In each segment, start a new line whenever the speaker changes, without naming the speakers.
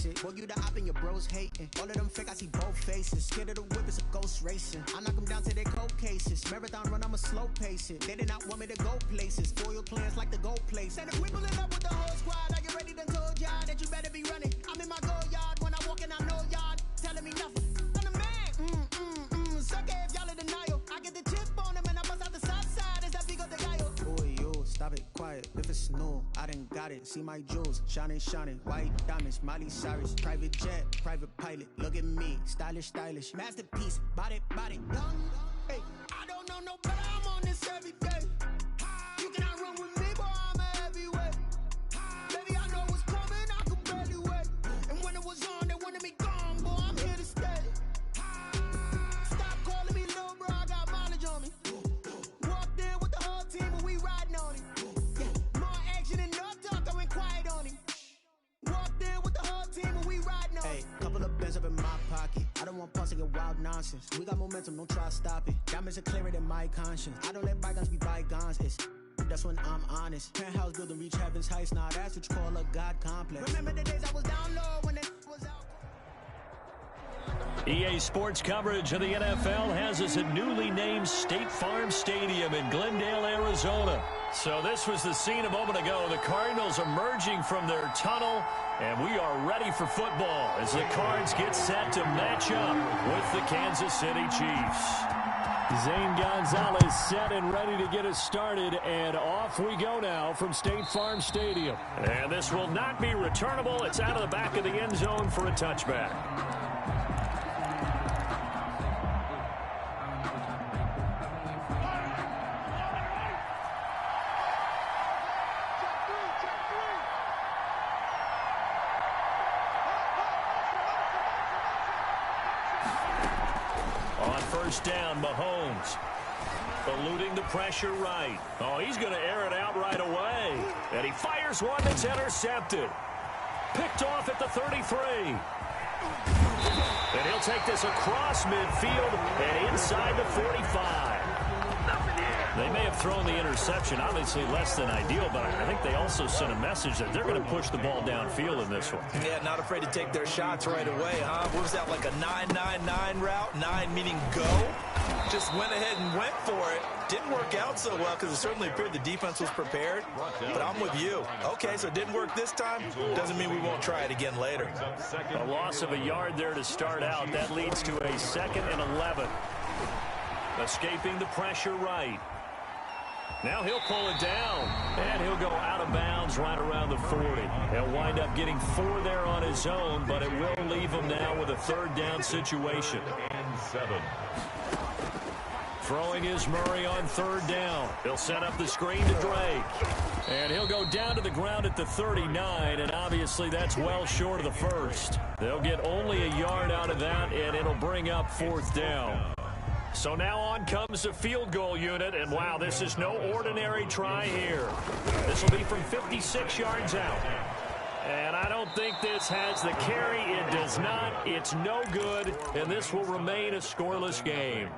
basic. Boy, you the op and your bros hating. All of them fake, I see both faces. Scared of the whip, it's a ghost racing. I knock them down to their cold cases. Marathon run, I'ma slow pace it. They did not want me to go places. Foil plans like the gold place. And if we pulling up with the whole squad, I get ready to told y'all that you better be running. I'm in my go yard. When I walk in, I know y'all telling me nothing. I'm the man. Suck it if y'all in denial. I get the chip on them and I bust out the south side. Is that big of the guy? Boy, yo, stop it, quiet. If it's new, I done got it. See my jewels, shining, white diamonds, Miley Cyrus, private jet, private pilot. Look at me, stylish, masterpiece, body, young. Hey, I don't know no better. I'm on this every day. You cannot run with me, boy. I'm a heavyweight. Baby, I know what's coming. I could barely wait. And when it was on, they wanted me gone, boy. I'm here to stay. Stop calling me little bro. I got mileage on me. Walked in with the whole team, and we riding on him. More action and no talk. I went quiet on him. Walked in with the whole team and we riding on. Hey, couple of bands up in my pocket. I don't want pulse to get wild nonsense. We got momentum, don't try to stop it. Diamonds are clearer than my conscience. I don't let bygones be bygones. That's when I'm honest. Penthouse building reach heaven's heights. Now that's what you call a God complex. Remember the days I was down low when it was out.
EA Sports coverage of the NFL has us at newly named State Farm Stadium in Glendale, Arizona. So this was the scene a moment ago. The Cardinals emerging from their tunnel, and we are ready for football as the Cards get set to match up with the Kansas City Chiefs. Zane Gonzalez set and ready to get us started, and off we go now from State Farm Stadium. And this will not be returnable. It's out of the back of the end zone for a touchback. Down, Mahomes eluding the pressure right. Oh, he's going to air it out right away. And he fires one that's intercepted. Picked off at the 33. And he'll take this across midfield and inside the 45. They may have thrown the interception, obviously less than ideal, but I think they also sent a message that they're going to push the ball downfield in this one.
Yeah, not afraid to take their shots right away, huh? What was that, like a 9-9-9 route? 9 meaning go? Just went ahead and went for it. Didn't work out so well because it certainly appeared the defense was prepared. But I'm with you. Okay, so it didn't work this time. Doesn't mean we won't try it again later.
A loss of a yard there to start out. That leads to a 2nd and 11. Escaping the pressure right. Now he'll pull it down, and he'll go out of bounds right around the 40. He'll wind up getting 4 there on his own, but it will leave him now with a 3rd down situation.
And 7.
Throwing is Murray on 3rd down. He'll set up the screen to Drake. And he'll go down to the ground at the 39, and obviously that's well short of the first. They'll get only a yard out of that, and it'll bring up 4th down. So now on comes the field goal unit, and wow, this is no ordinary try here. This will be from 56 yards out. And I don't think this has the carry. It does not. It's no good, and this will remain a scoreless game.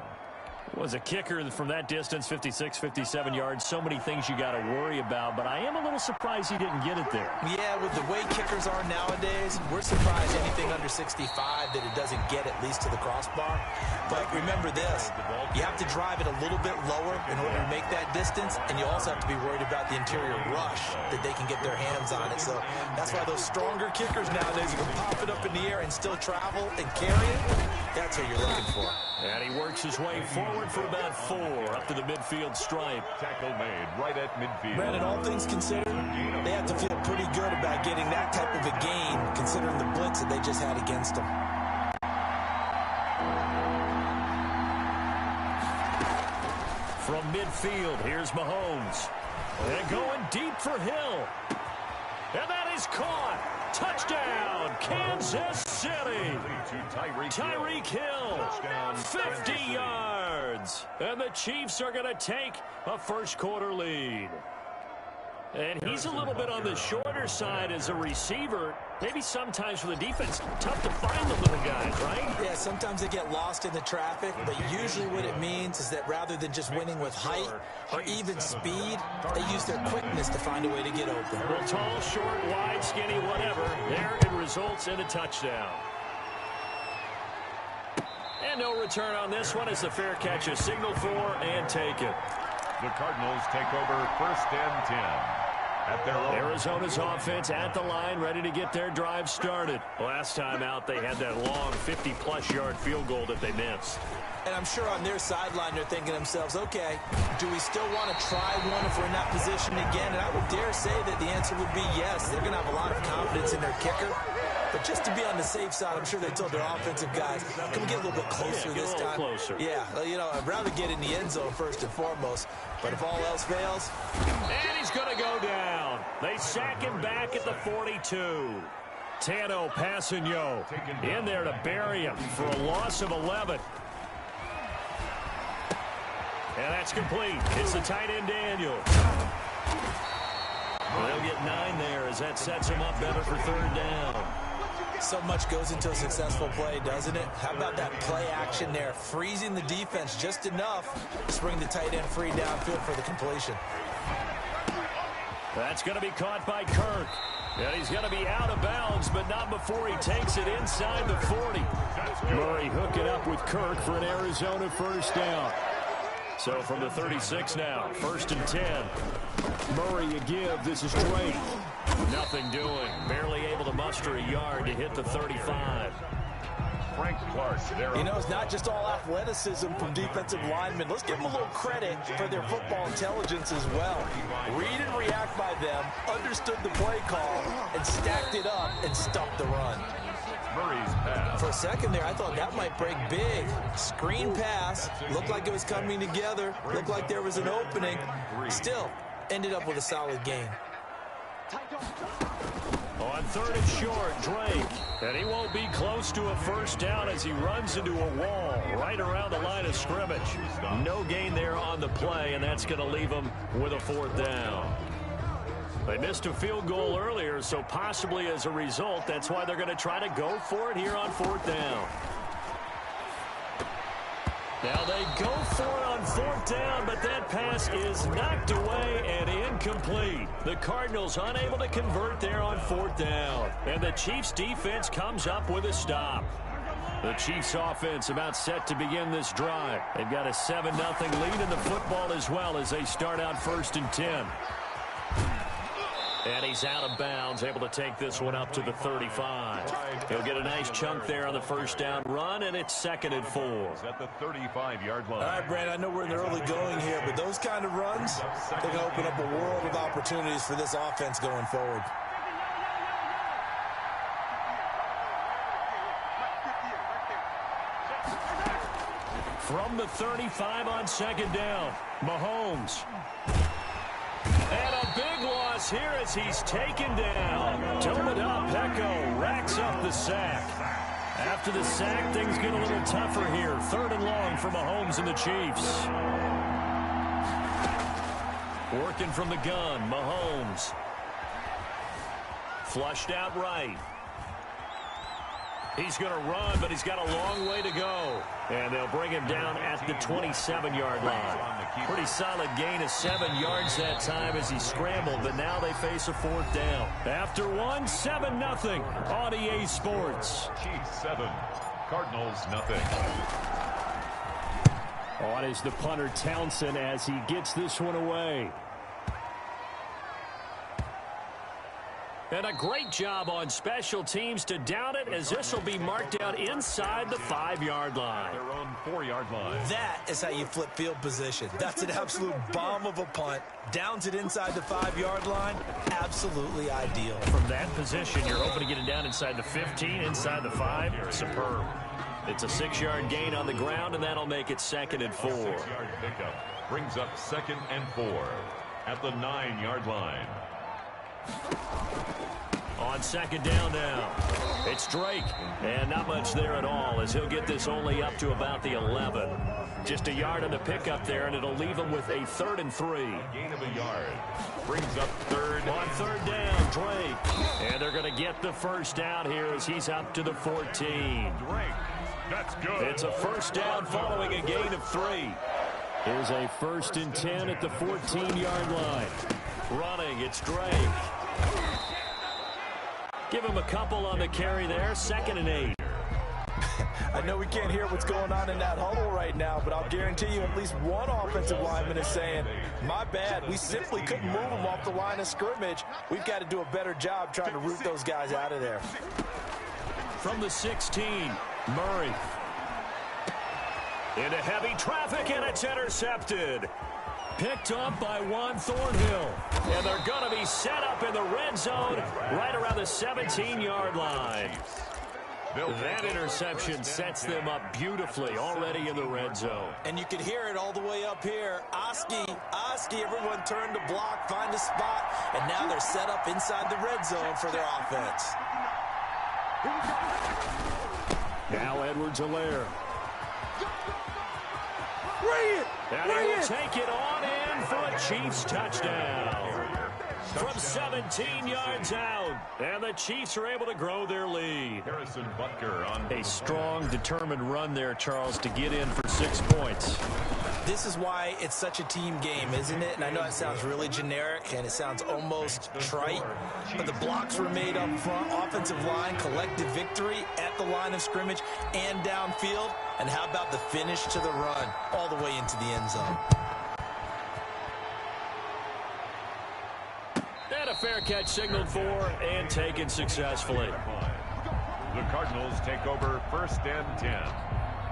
Was a kicker from that distance, 56, 57 yards. So many things you got to worry about, but I am a little surprised he didn't get it there.
Yeah, with the way kickers are nowadays, we're surprised anything under 65 that it doesn't get at least to the crossbar. But remember this, you have to drive it a little bit lower in order to make that distance, and you also have to be worried about the interior rush that they can get their hands on it. So that's why those stronger kickers nowadays, you can pop it up in the air and still travel and carry it. That's what you're looking for.
And he works his way forward for about 4 up to the midfield stripe.
Tackle made right at midfield.
Brandon, all things considered, they have to feel pretty good about getting that type of a gain, considering the blitz that they just had against them.
From midfield, here's Mahomes. And going deep for Hill. And that is caught. Touchdown, Kansas City. Tyreek Hill, 50 yards. And the Chiefs are going to take a first-quarter lead. And he's a little bit on the shorter side as a receiver. maybe sometimes for the defense, tough to find the little guys, right?
Yeah, sometimes they get lost in the traffic, but usually what it means is that rather than just winning with height or even speed, they use their quickness to find a way to get open.
Well, tall, short, wide, skinny, whatever. There it results in a touchdown. And no return on this one as the fair catch is signaled for and taken.
The Cardinals take over 1st and 10. At their own.
Arizona's offense at the line, ready to get their drive started. Last time out, they had that long 50-plus yard field goal that they missed.
And I'm sure on their sideline they're thinking to themselves, okay, do we still want to try one if we're in that position again? And I would dare say that the answer would be yes. They're going to have a lot of confidence in their kicker. But just to be on the safe side, I'm sure they told their offensive guys, can we get a little bit closer this time?
Closer.
Yeah, you know, I'd rather get in the end zone first and foremost. But if all else fails.
And he's going to go down. They sack him back at the 42. Tano Passanio in there to bury him for a loss of 11. And that's complete. It's the tight end, Daniel. They'll get 9 there as that sets him up better for 3rd down.
So much goes into a successful play, doesn't it? How about that play action there? Freezing the defense just enough to bring the tight end free downfield for the completion.
That's going to be caught by Kirk. And he's going to be out of bounds, but not before he takes it inside the 40. Murray hooking up with Kirk for an Arizona 1st down. So from the 36 now, 1st and 10. Murray a give. This is Drake. Nothing doing. Barely able to muster a yard to hit the 35.
Frank Clark.
You know, it's not just all athleticism from defensive linemen. Let's give them a little credit for their football intelligence as well. Read and react by them, understood the play call, and stacked it up and stuffed the run.
Murray's pass.
For a second there, I thought that might break big. Screen pass. Looked like it was coming together. Looked like there was an opening. Still, ended up with a solid gain.
On 3rd and short, Drake. And he won't be close to a 1st down as he runs into a wall right around the line of scrimmage. No gain there on the play, and that's going to leave him with a 4th down. They missed a field goal earlier, so possibly as a result, that's why they're going to try to go for it here on 4th down. Now they go for it on 4th down, but that pass is knocked away and incomplete. The Cardinals unable to convert there on 4th down. And the Chiefs defense comes up with a stop. The Chiefs offense about set to begin this drive. They've got a 7-0 lead in the football as well as they start out 1st and 10. And he's out of bounds, able to take this one up to the 35. He'll get a nice chunk there on the 1st down run, and it's 2nd and 4.
At the 35-yard line.
All right, Brandon, I know we're in the early going here, but those kind of runs, they can open up a world of opportunities for this offense going forward.
From the 35 on 2nd down, Mahomes. And a big loss here as he's taken down. Tomoda Peko racks up the sack. After the sack, things get a little tougher here. 3rd and long for Mahomes and the Chiefs. Working from the gun, Mahomes. Flushed out right. He's going to run, but he's got a long way to go. And they'll bring him down at the 27-yard line. Pretty solid gain of 7 yards that time as he scrambled, but now they face a 4th down. After one, 7-0 on EA Sports.
Chiefs 7, Cardinals nothing.
On is the punter Townsend as he gets this one away. And a great job on special teams to down it as this will be marked out inside the 5-yard line.
Their own 4-yard line.
That is how you flip field position. That's an absolute bomb of a punt. Downs it inside the 5-yard line. Absolutely ideal.
From that position, you're hoping to get it down inside the 15, inside the 5. Superb. It's a 6-yard gain on the ground, and that'll make it 2nd and 4.
6-yard pickup brings up 2nd and 4 at the 9-yard line.
On 2nd down now, it's Drake, and not much there at all as he'll get this only up to about the 11. Just a yard on the pickup there, and it'll leave them with a 3rd and 3.
Gain of a yard. Brings up 3rd.
On 3rd down, Drake. And they're going to get the first down here as he's up to the 14.
Drake. That's good.
It's a first down following a gain of 3. Here's a 1st and 10 at the 14-yard line. Running, it's Drake. Give him a couple on the carry there. 2nd and 8.
I know we can't hear what's going on in that huddle right now, but I'll guarantee you at least one offensive lineman is saying, my bad, we simply couldn't move them off the line of scrimmage. We've got to do a better job trying to root those guys out of there.
From the 16, Murray. Into heavy traffic, and it's intercepted. Picked up by Juan Thornhill. And they're going to be set up in the red zone right around the 17-yard line. That interception sets them up beautifully already in the red zone.
And you can hear it all the way up here. Oski, everyone turned to block, find a spot, and now they're set up inside the red zone for their offense.
Now Edwards-Helaire. And he'll take it on in for a Chiefs touchdown. From 17 yards out, and the Chiefs are able to grow their lead.
Harrison Butker on
a strong, determined run there, Charles, to get in for 6 points.
This is why it's such a team game, isn't it? And I know it sounds really generic, and it sounds almost trite, but the blocks were made up front, offensive line, collective victory at the line of scrimmage and downfield. And how about the finish to the run all the way into the end zone?
And a fair catch signaled for and taken successfully.
The Cardinals take over 1st and 10.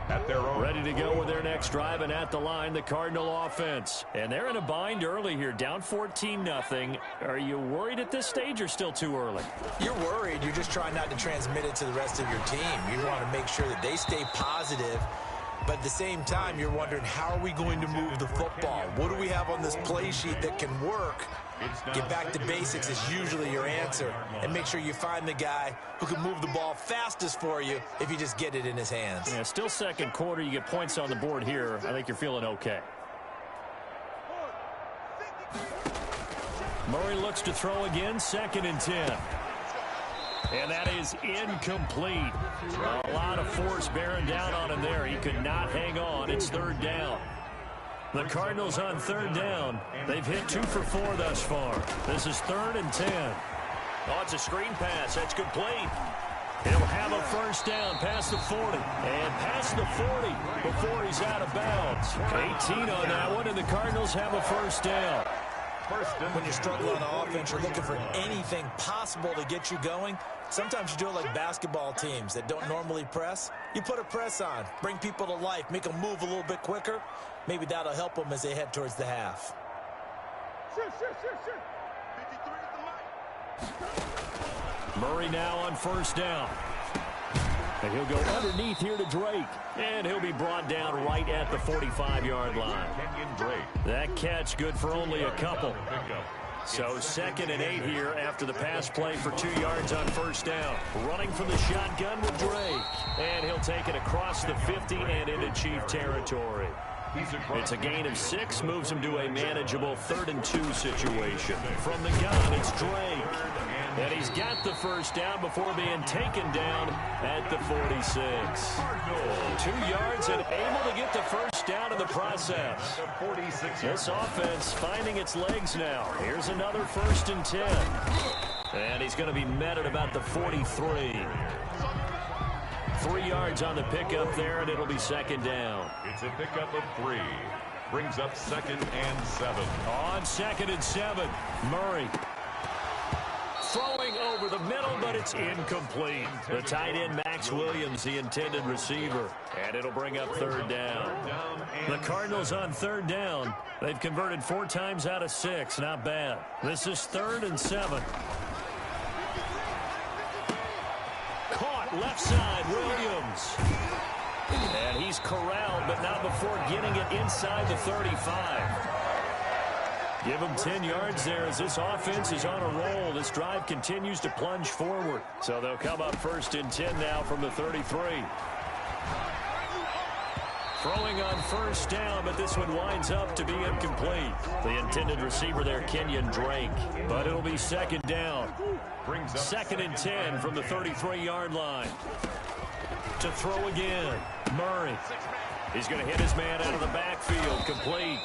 At their own.
Ready to go with their next drive, and at the line, the Cardinal offense. And they're in a bind early here, down 14-0. Are you worried at this stage or still too early?
You're worried. You're just trying not to transmit it to the rest of your team. You want to make sure that they stay positive. But at the same time, you're wondering, how are we going to move the football? What do we have on this play sheet that can work? Get back to basics is usually your answer. And make sure you find the guy who can move the ball fastest for you if you just get it in his hands.
Yeah, still 2nd quarter. You get points on the board here. I think you're feeling okay. Murray looks to throw again. 2nd and 10. And that is incomplete. A lot of force bearing down on him there. He could not hang on. It's 3rd down. The Cardinals on 3rd down. They've hit 2 for 4 thus far. This is 3rd and 10. Oh, it's a screen pass. That's complete. He'll have a first down past the 40. And past the 40 before he's out of bounds. 18 on that one, and the Cardinals have a first down.
When you're struggling on offense, you're looking for anything possible to get you going. Sometimes you do it like basketball teams that don't normally press. You put a press on, bring people to life, make them move a little bit quicker. Maybe that'll help them as they head towards the half.
Murray now on first down. And he'll go underneath here to Drake. And he'll be brought down right at the 45-yard line. That catch good for only a couple. So 2nd and 8 here after the pass play for 2 yards on first down. Running from the shotgun with Drake. And he'll take it across the 50 and into Chief territory. It's a gain of 6, moves him to a manageable 3rd and 2 situation. From the gun, it's Drake. And he's got the first down before being taken down at the 46. 2 yards and able to get the first down in the process. This offense finding its legs now. Here's another 1st and 10. And he's going to be met at about the 43. 3 yards on the pickup there, and it'll be 2nd down.
It's a pickup of 3. Brings up 2nd and 7.
On 2nd and 7, Murray. Throwing over the middle, but it's incomplete. The tight end, Max Williams, the intended receiver. And it'll bring up 3rd down. The Cardinals on 3rd down. They've converted 4 times out of 6. Not bad. This is 3rd and 7. Caught left side, Williams. And he's corralled, but not before getting it inside the 35. Give him 10 yards there as this offense is on a roll. This drive continues to plunge forward. So they'll come up 1st and 10 now from the 33. Throwing on first down, but this one winds up to be incomplete. The intended receiver there, Kenyon Drake. But it'll be second down. Second and 10 from the 33-yard line. To throw again, Murray. He's going to hit his man out of the backfield, complete.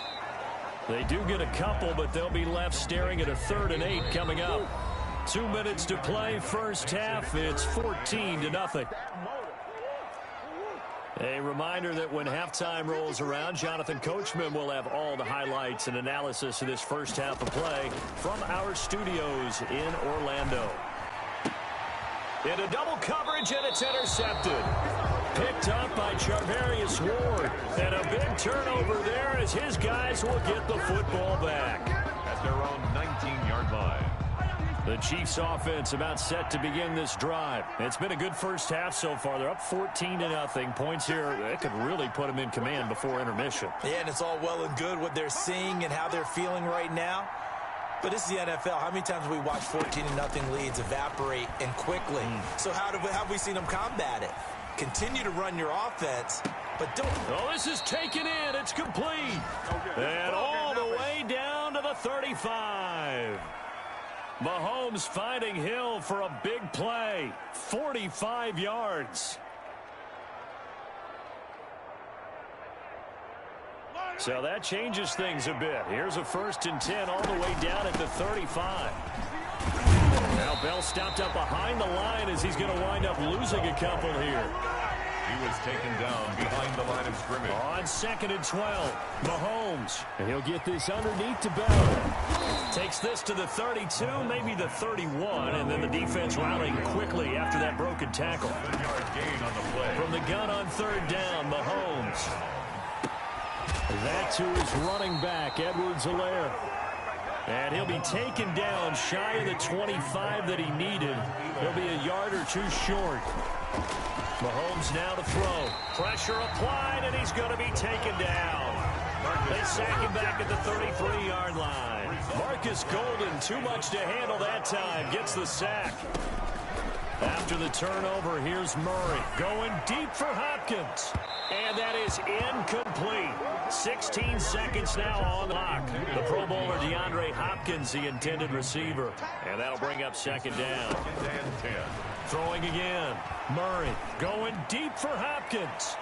They do get a couple, but they'll be left staring at a 3rd and 8 coming up. 2 minutes to play, first half. It's 14-0. A reminder that when halftime rolls around, Jonathan Coachman will have all the highlights and analysis of this first half of play from our studios in Orlando. Into double coverage, and it's intercepted. Picked up by Charvarius Ward. And a big turnover there as his guys will get the football back.
At their own 19-yard line.
The Chiefs offense about set to begin this drive. It's been a good first half so far. They're up 14-0. Points here, it could really put them in command before intermission.
Yeah, and it's all well and good what they're seeing and how they're feeling right now. But this is the NFL. How many times have we watched 14-0 leads evaporate and quickly? So how have we seen them combat it? Continue to run your offense, but don't.
Oh, this is taken in. It's complete. And all the way down to the 35. Mahomes finding Hill for a big play. 45 yards. So that changes things a bit. Here's a 1st and 10 all the way down at the 35. Now Bell stopped up behind the line as he's going to wind up losing a couple here.
He was taken down behind the line of scrimmage.
On 2nd and 12, Mahomes. And he'll get this underneath to Bell. Takes this to the 32, maybe the 31, and then the defense rallying quickly after that broken tackle.
7-yard gain on the play.
From the gun on 3rd down, Mahomes. That to his running back, Edwards-Helaire. And he'll be taken down shy of the 25 that he needed. He'll be a yard or two short. Mahomes now to throw. Pressure applied, and he's going to be taken down. They sack him back at the 33-yard line. Marcus Golden, too much to handle that time, gets the sack. After the turnover, here's Murray going deep for Hopkins. And that is incomplete. 16 seconds now on the clock. The Pro Bowler DeAndre Hopkins, the intended receiver. And that'll bring up second down.
2nd and 10.
Throwing again. Murray going deep for Hopkins.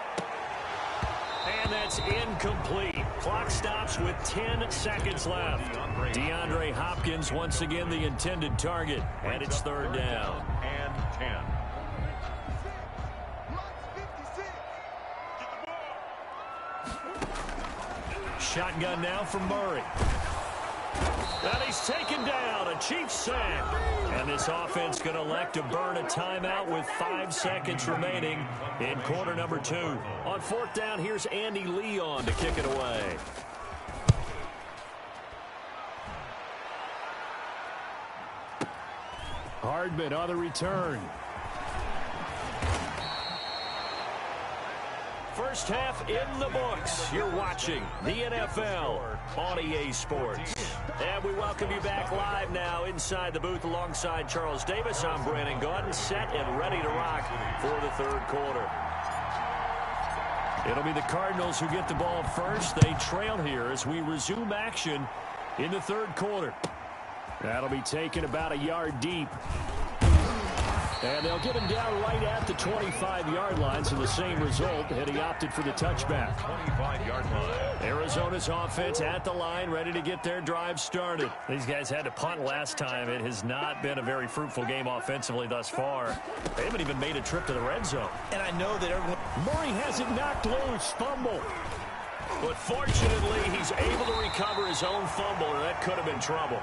And that's incomplete. Clock stops with 10 seconds left. DeAndre Hopkins once again the intended target. And it's 3rd down.
And 10.
Shotgun now from Murray. And he's taken down, a Chiefs sack. And this offense going to elect to burn a timeout with 5 seconds remaining in quarter number 2. On 4th down, here's Andy Leon to kick it away. Hardman on the return. First half in the books. You're watching the NFL on EA Sports. And we welcome you back live now inside the booth alongside Charles Davis. I'm Brandon Gordon, set and ready to rock for the 3rd quarter. It'll be the Cardinals who get the ball first. They trail here as we resume action in the 3rd quarter. That'll be taken about a yard deep. And they'll get him down right at the 25-yard line, so the same result, and he opted for the touchback.
25-yard line.
Arizona's offense at the line, ready to get their drive started. These guys had to punt last time. It has not been a very fruitful game offensively thus far. They haven't even made a trip to the red zone.
And I know that everyone.
Murray has it knocked loose, fumble. But fortunately, he's able to recover his own fumble, or that could have been trouble.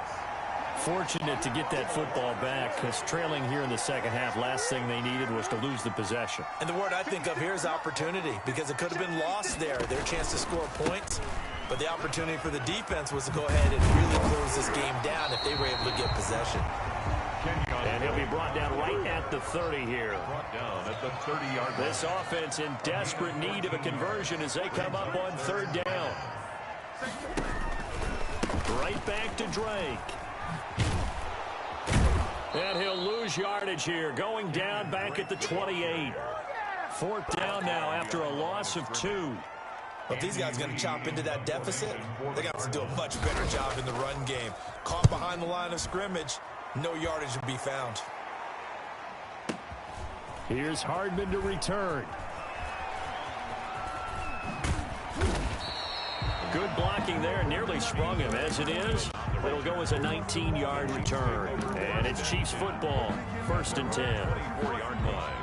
Fortunate to get that football back, because trailing here in the second half, last thing they needed was to lose the possession.
And the word I think of here is opportunity, because it could have been lost there, their chance to score points. But the opportunity for the defense was to go ahead and really close this game down if they were able to get possession.
And he'll be brought down right at the 30 here.
Brought down at the 30-yard line.
This offense in desperate need of a conversion as they come up on 3rd down. Right back to Drake. And he'll lose yardage here, going down back at the 28. 4th down now after a loss of 2.
Well, if these guys are going to chop into that deficit, they're going to have to do a much better job in the run game. Caught behind the line of scrimmage, no yardage to be found.
Here's Hardman to return. Good blocking there, nearly sprung him. As it is, it'll go as a 19-yard return. And it's Chiefs football, 1st and 10.
4-yard line.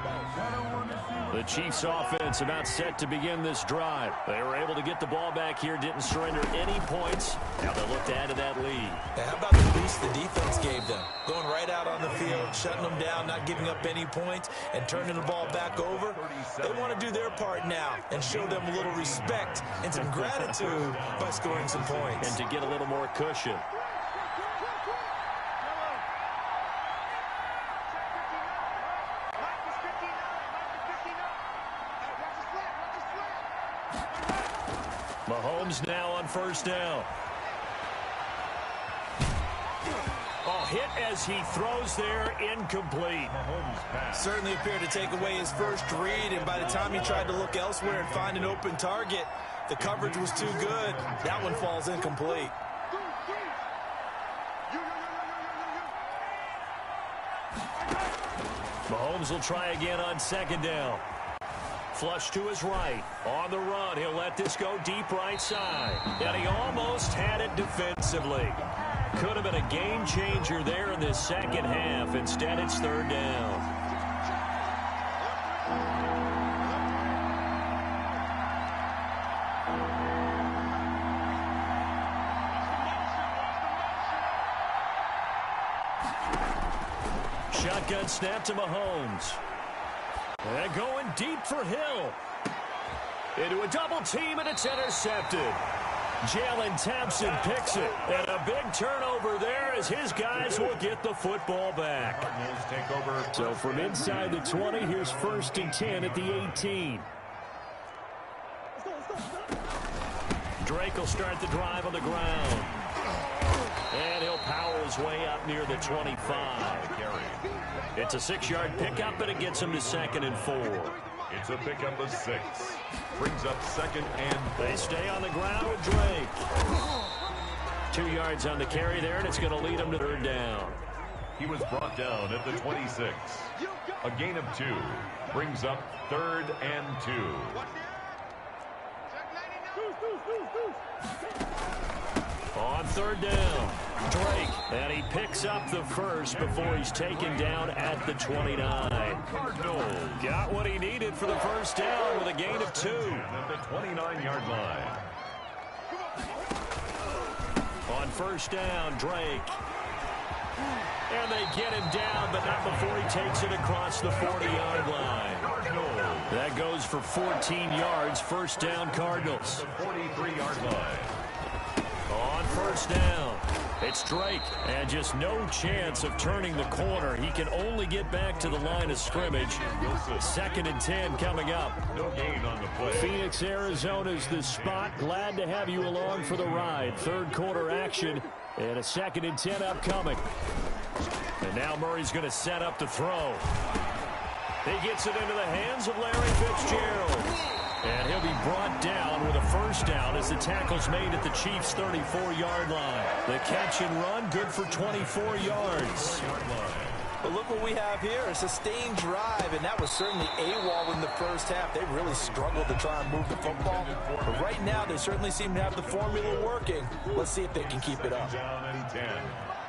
The Chiefs offense about set to begin this drive. They were able to get the ball back here, didn't surrender any points. Now they look to add to that lead.
How about the boost the defense gave them? Going right out on the field, shutting them down, not giving up any points, and turning the ball back over. They want to do their part now and show them a little respect and some gratitude by scoring some points.
And to get a little more cushion. Mahomes now on 1st down. Oh, hit as he throws there, incomplete.
Certainly appeared to take away his first read, and by the time he tried to look elsewhere and find an open target, the coverage was too good. That one falls incomplete.
Mahomes will try again on 2nd down. Flush to his right. On the run, he'll let this go deep right side. And he almost had it defensively. Could have been a game changer there in this second half. Instead, it's 3rd down. Shotgun snap to Mahomes. And going deep for Hill. Into a double team, and it's intercepted. Jalen Thompson picks it. And a big turnover there as his guys will get the football back. So from inside the 20, here's 1st and 10 at the 18. Drake will start the drive on the ground. And he'll power his way up near the 25. It's a 6-yard pickup, but it gets him to 2nd and 4.
It's a pickup of 6. Brings up 2nd and 4.
They stay on the ground with Drake. 2 yards on the carry there, and it's going to lead him to 3rd down.
He was brought down at the 26. A gain of 2. Brings up 3rd and 2.
On 3rd down, Drake, and he picks up the first before he's taken down at the 29.
Cardinals
Got what he needed for the 1st down with a gain of 2.
at the 29-yard line.
On 1st down, Drake. And they get him down, but not before he takes it across the 40-yard line. That goes for 14 yards, 1st down Cardinals.
The 43-yard line.
On 1st down, it's Drake, and just no chance of turning the corner. He can only get back to the line of scrimmage. 2nd and 10 coming up.
No gain on the play.
Phoenix, Arizona's the spot. Glad to have you along for the ride. 3rd quarter action, and a 2nd and 10 upcoming. And now Murray's going to set up the throw. He gets it into the hands of Larry Fitzgerald. And he'll be brought down with a 1st down as the tackle's made at the Chiefs' 34-yard line. The catch and run, good for 24 yards.
But look what we have here, a sustained drive, and that was certainly AWOL in the 1st half. They really struggled to try and move the football. But right now, they certainly seem to have the formula working. Let's see if they can keep it up.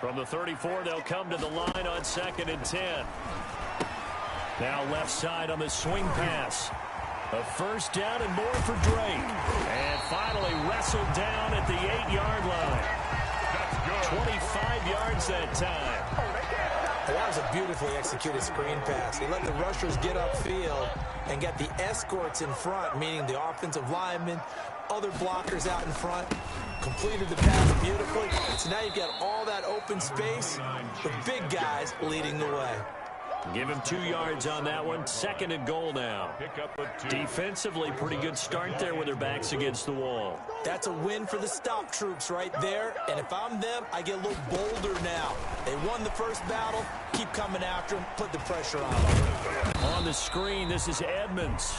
From the 34, they'll come to the line on 2nd and 10. Now left side on the swing pass. A 1st down and more for Drake. And finally wrestled down at the 8-yard line. 25 yards that time.
That was a beautifully executed screen pass. He let the rushers get upfield and got the escorts in front, meaning the offensive linemen, other blockers out in front. Completed the pass beautifully. So now you've got all that open space, the big guys leading the way.
Give him 2 yards on that one. 2nd and goal now.
Pick up a 2.
Defensively, pretty good start there with their backs against the wall.
That's a win for the stop troops right there. And if I'm them, I get a little bolder now. They won the first battle. Keep coming after them. Put the pressure on them.
On the screen, this is Edmonds.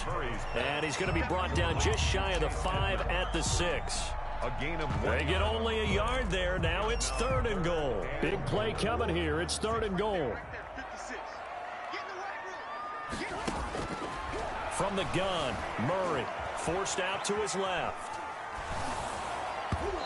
And he's going to be brought down just shy of the 5 at the 6.
A gain of 1.
They get only a yard there. Now it's 3rd and goal. Big play coming here. It's 3rd and goal. From the gun, Murray forced out to his left.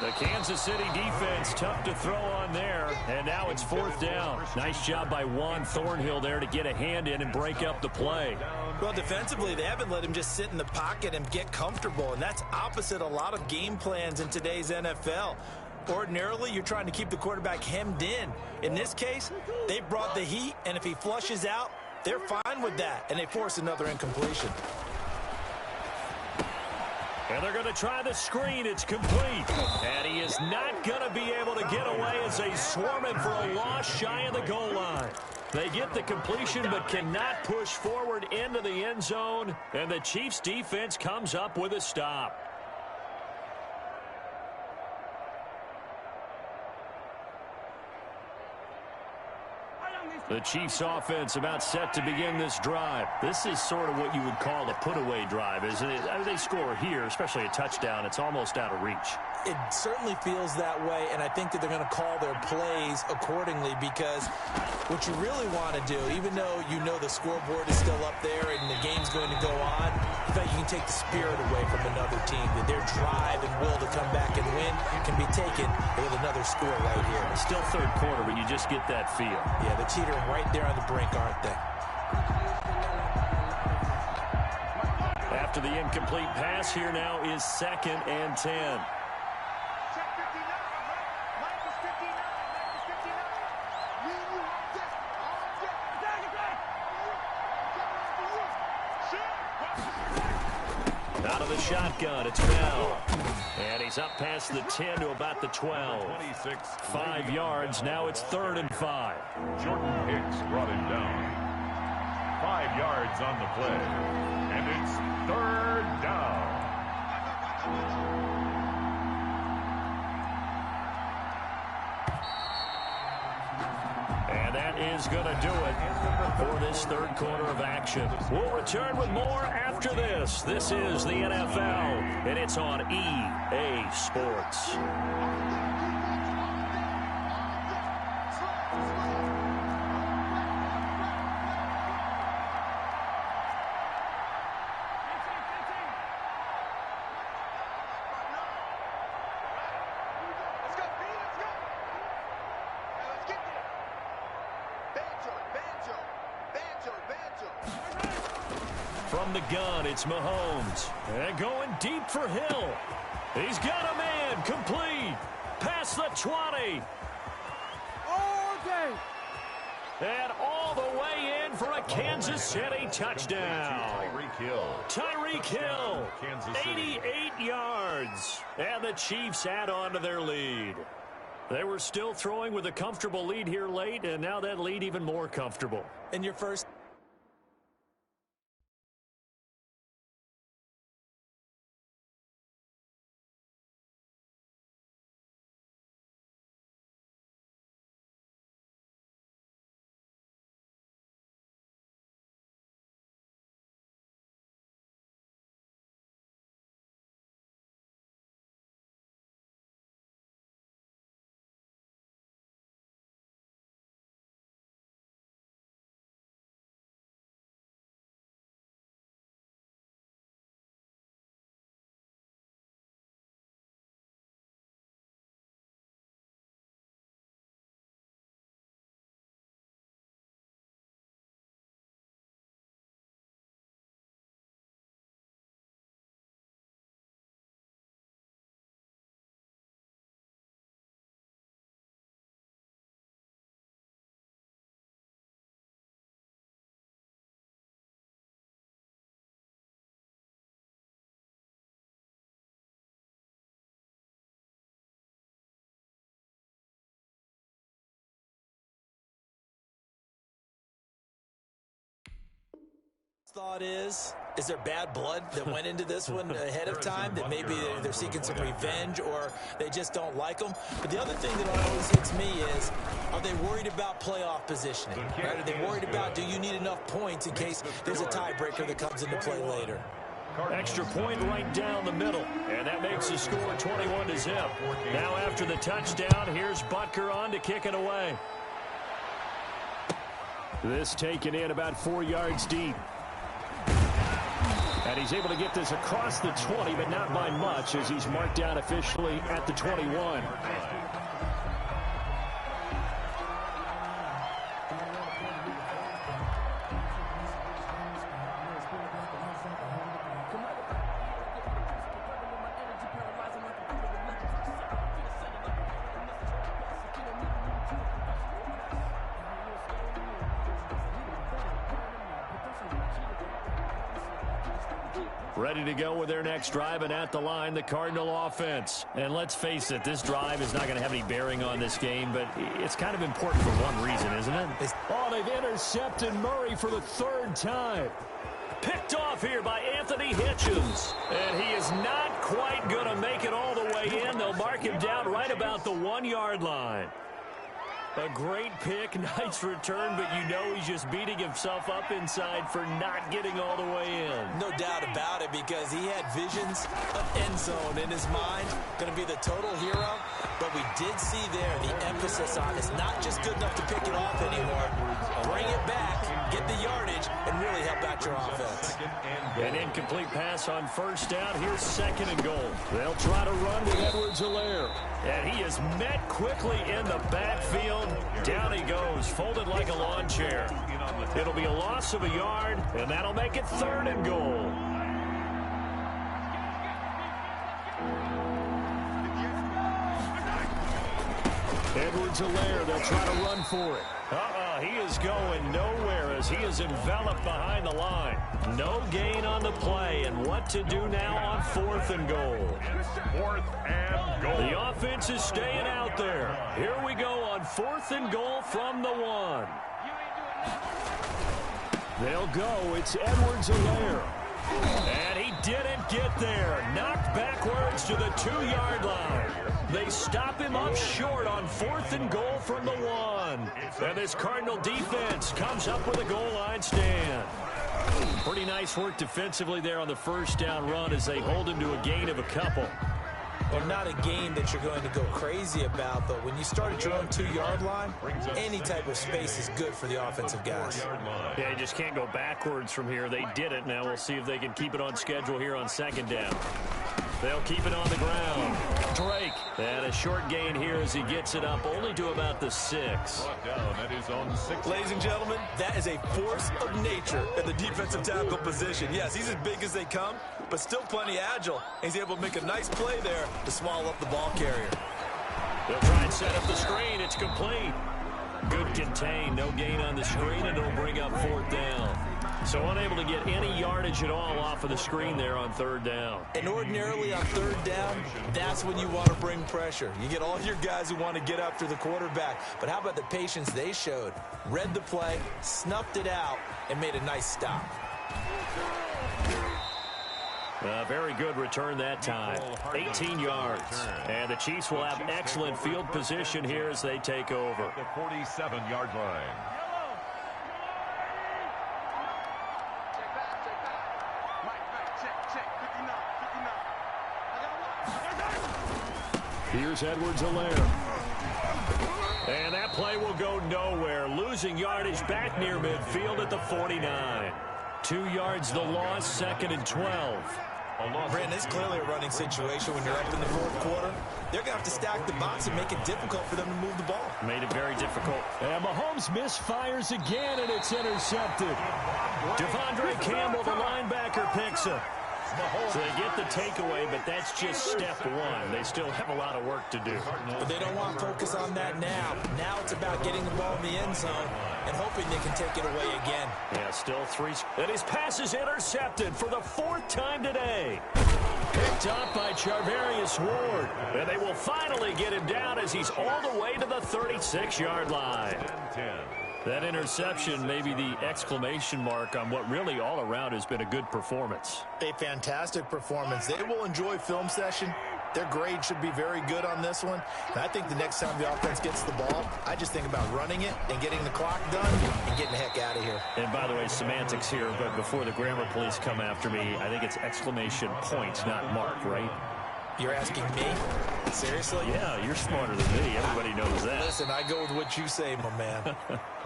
The Kansas City defense tough to throw on there, and now it's 4th down. Nice job by Juan Thornhill there to get a hand in and break up the play.
Well, defensively, they haven't let him just sit in the pocket and get comfortable, and that's opposite a lot of game plans in today's NFL. Ordinarily, you're trying to keep the quarterback hemmed in. In this case, they brought the heat, and if he flushes out, they're fine with that, and they force another incompletion.
And they're going to try the screen. It's complete. And he is not going to be able to get away as they swarm him for a loss shy of the goal line. They get the completion but cannot push forward into the end zone, and the Chiefs' defense comes up with a stop. The Chiefs offense about set to begin this drive. This is sort of what you would call a put-away drive, isn't it? I mean, they score here, especially a touchdown. It's almost out of reach.
It certainly feels that way, and I think that they're going to call their plays accordingly, because what you really want to do, even though you know the scoreboard is still up there and the game's going to go on, you think you can take the spirit away from another team, that their drive and will to come back and win can be taken with another score right here.
Still 3rd quarter, but you just get that feel.
Yeah, they're teetering right there on the brink, aren't they?
After the incomplete pass, here now is 2nd and 10. Out of the shotgun, it's Bell. And he's up past the 10 to about the 12.
26.
5 yards, now it's 3rd and 5.
Jordan Hicks brought him down. 5 yards on the play. And it's 3rd down.
And that is going to do it for this 3rd quarter of action. We'll return with more after this. This is the NFL, and it's on EA Sports. From the gun, it's Mahomes. And going deep for Hill. He's got a man, complete. Past the 20.
All day.
And all the way in for a Kansas City touchdown.
Tyreek Hill.
Tyreek Hill,
Kansas City.
88 yards. And the Chiefs add on to their lead. They were still throwing with a comfortable lead here late, and now that lead even more comfortable.
In your first Thought is there bad blood that went into this one ahead of time, that maybe they're seeking some revenge or they just don't like them? But the other thing that always hits me is, are they worried about playoff positioning? Right? Are they worried about, do you need enough points in case there's a tiebreaker that comes into play later?
Extra point right down the middle, and that makes the score 21-0. Now after the touchdown, here's Butker on to kick it away. This taken in about 4 yards deep. And he's able to get this across the 20, but not by much, as he's marked down officially at the 21. Ready to go with their next drive, and at the line, the Cardinal offense. And let's face it, this drive is not going to have any bearing on this game, but it's kind of important for one reason, isn't it? Oh, they've intercepted Murray for the 3rd time. Picked off here by Anthony Hitchens. And he is not quite going to make it all the way in. They'll mark him down right about the 1-yard line. A great pick, nice return, but you know he's just beating himself up inside for not getting all the way in.
No doubt about it, because he had visions of end zone in his mind. Going to be the total hero, but we did see there the emphasis on it's not just good enough to pick it off anymore. Bring it back, get the yardage, and really help out your offense.
An incomplete pass on 1st down. Here's 2nd and goal. They'll try to run with Edwards-Helaire. And he is met quickly in the backfield. Down he goes, folded like a lawn chair. It'll be a loss of a yard, and that'll make it 3rd and goal. Edwards-Helaire, they'll try to run for it. He is going nowhere as he is enveloped behind the line. No gain on the play, and what to do now on 4th and goal.
4th and goal.
The offense is staying out there. Here we go on 4th and goal from the 1. They'll go. It's Edwards-Helaire. And he didn't get there. Knocked backwards to the 2-yard line. They stop him up short on 4th and goal from the 1. And this Cardinal defense comes up with a goal line stand. Pretty nice work defensively there on the 1st down run as they hold him to a gain of a couple.
Well, not a game that you're going to go crazy about, but when you start at your own 2-yard line, any type of space is good for the offensive guys.
Yeah, you just can't go backwards from here. They did it. Now we'll see if they can keep it on schedule here on 2nd down. They'll keep it on the ground. Drake. And a short gain here as he gets it up only to about the 6.
Ladies and gentlemen, that is a force of nature at the defensive tackle position. Yes, he's as big as they come, but still plenty agile. He's able to make a nice play there to swallow up the ball carrier.
They'll try and set up the screen. It's complete. Good contain. No gain on the screen, and it'll bring up 4th down. So unable to get any yardage at all off of the screen there on 3rd down.
And ordinarily on 3rd down, that's when you want to bring pressure. You get all your guys who want to get after the quarterback. But how about the patience they showed? Read the play, snuffed it out, and made a nice stop.
Very good return that time. 18 yards. And the Chiefs will have excellent field position here as they take over.
The 47-yard line.
Here's Edwards-Helaire. And that play will go nowhere. Losing yardage back near midfield at the 49. 2 yards the loss, 2nd and 12.
Brandon, it's clearly a running situation when you're up in the 4th quarter. They're going to have to stack the box and make it difficult for them to move the ball.
Made it very difficult. And Mahomes misfires again, and it's intercepted. Devondre Campbell, the linebacker, picks it. So they get the takeaway, but that's just step 1. They still have a lot of work to do.
But they don't want to focus on that now. Now it's about getting the ball in the end zone and hoping they can take it away again.
Yeah, still 3. And his pass is intercepted for the 4th time today. Picked up by Charvarius Ward. And they will finally get him down as he's all the way to the 36-yard line. That interception may be the exclamation mark on what really all around has been a good performance.
A fantastic performance. They will enjoy film session. Their grade should be very good on this one. And I think the next time the offense gets the ball, I just think about running it and getting the clock done and getting the heck out of here.
And by the way, semantics here, but before the grammar police come after me, I think it's exclamation point, not mark, right?
You're asking me? Seriously?
Yeah, you're smarter than me. Everybody knows that.
Listen, I go with what you say, my man.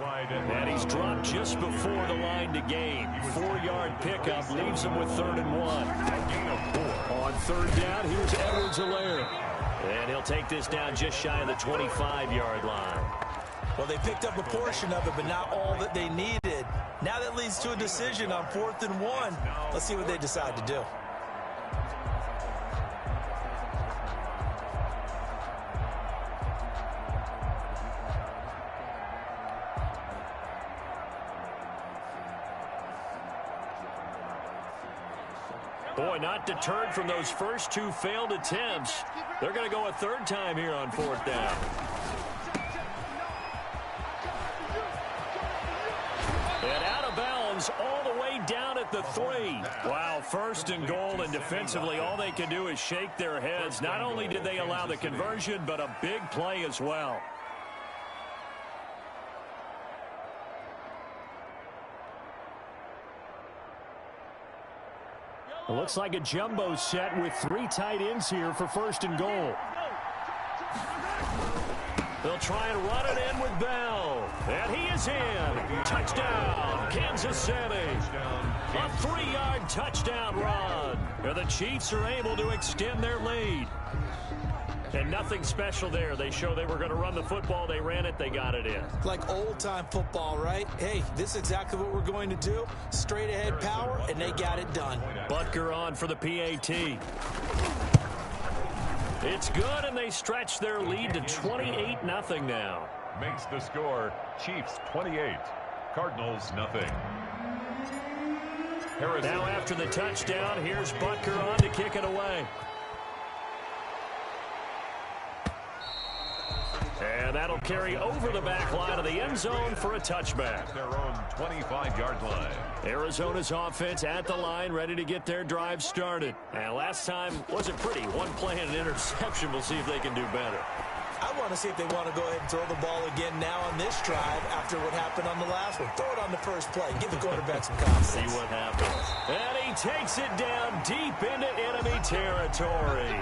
And he's dropped just before the line to gain. 4-yard pickup leaves him with 3rd and 1. On 3rd down, here's Edwards-Helaire. And he'll take this down just shy of the 25-yard line.
Well, they picked up a portion of it, but not all that they needed. Now that leads to a decision on 4th and 1. Let's see what they decide to do.
Boy, not deterred from those first 2 failed attempts. They're going to go a 3rd time here on 4th down. And out of bounds all the way down at the 3. Wow, 1st and goal, and defensively all they can do is shake their heads. Not only did they allow the conversion, but a big play as well. It looks like a jumbo set with 3 tight ends here for 1st and goal. They'll try and run it in with Bell. And he is in. Touchdown, Kansas City. A 3-yard touchdown run. And the Chiefs are able to extend their lead. And nothing special there. They show they were going to run the football. They ran it. They got it in.
Like old-time football, right? Hey, this is exactly what we're going to do. Straight-ahead power, and they got it done.
Butker on for the PAT. It's good, and they stretch their lead to 28-0 now.
Makes the score Chiefs 28, Cardinals nothing.
Now after the touchdown, here's Butker on to kick it away. And that'll carry over the back line of the end zone for a touchback.
Their own 25-yard line.
Arizona's offense at the line, ready to get their drive started. And last time wasn't pretty. 1 play and an interception. We'll see if they can do better.
I want to see if they want to go ahead and throw the ball again now on this drive after what happened on the last one. Throw it on the first play. Give the quarterback some confidence.
See what happens. And he takes it down deep into enemy territory.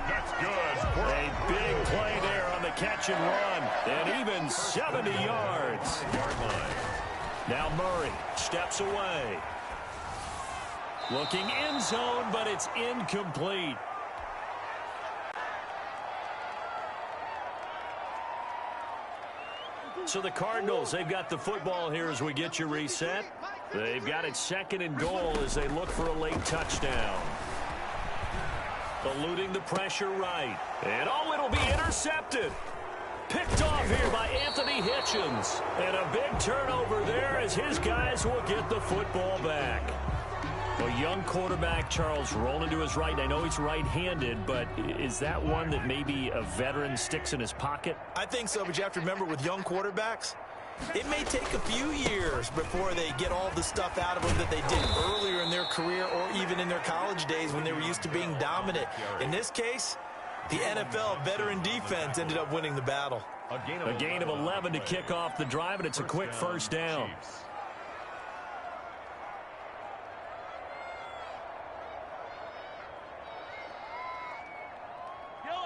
That's good.
A big play there on the catch and run. And even 70 yards. Now Murray steps away. Looking end zone, but it's incomplete. So the Cardinals, they've got the football here as we get you reset. They've got it 2nd and goal as they look for a late touchdown. Eluding the pressure right. And oh, it'll be intercepted. Picked off here by Anthony Hitchens. And a big turnover there as his guys will get the football back. A young quarterback, Charles, rolling to his right. I know he's right-handed, but is that one that maybe a veteran sticks in his pocket?
I think so, but you have to remember with young quarterbacks, it may take a few years before they get all the stuff out of them that they did earlier in their career or even in their college days when they were used to being dominant. In this case, the NFL veteran defense ended up winning the battle.
A gain of 11 to kick off the drive, and it's a quick first down.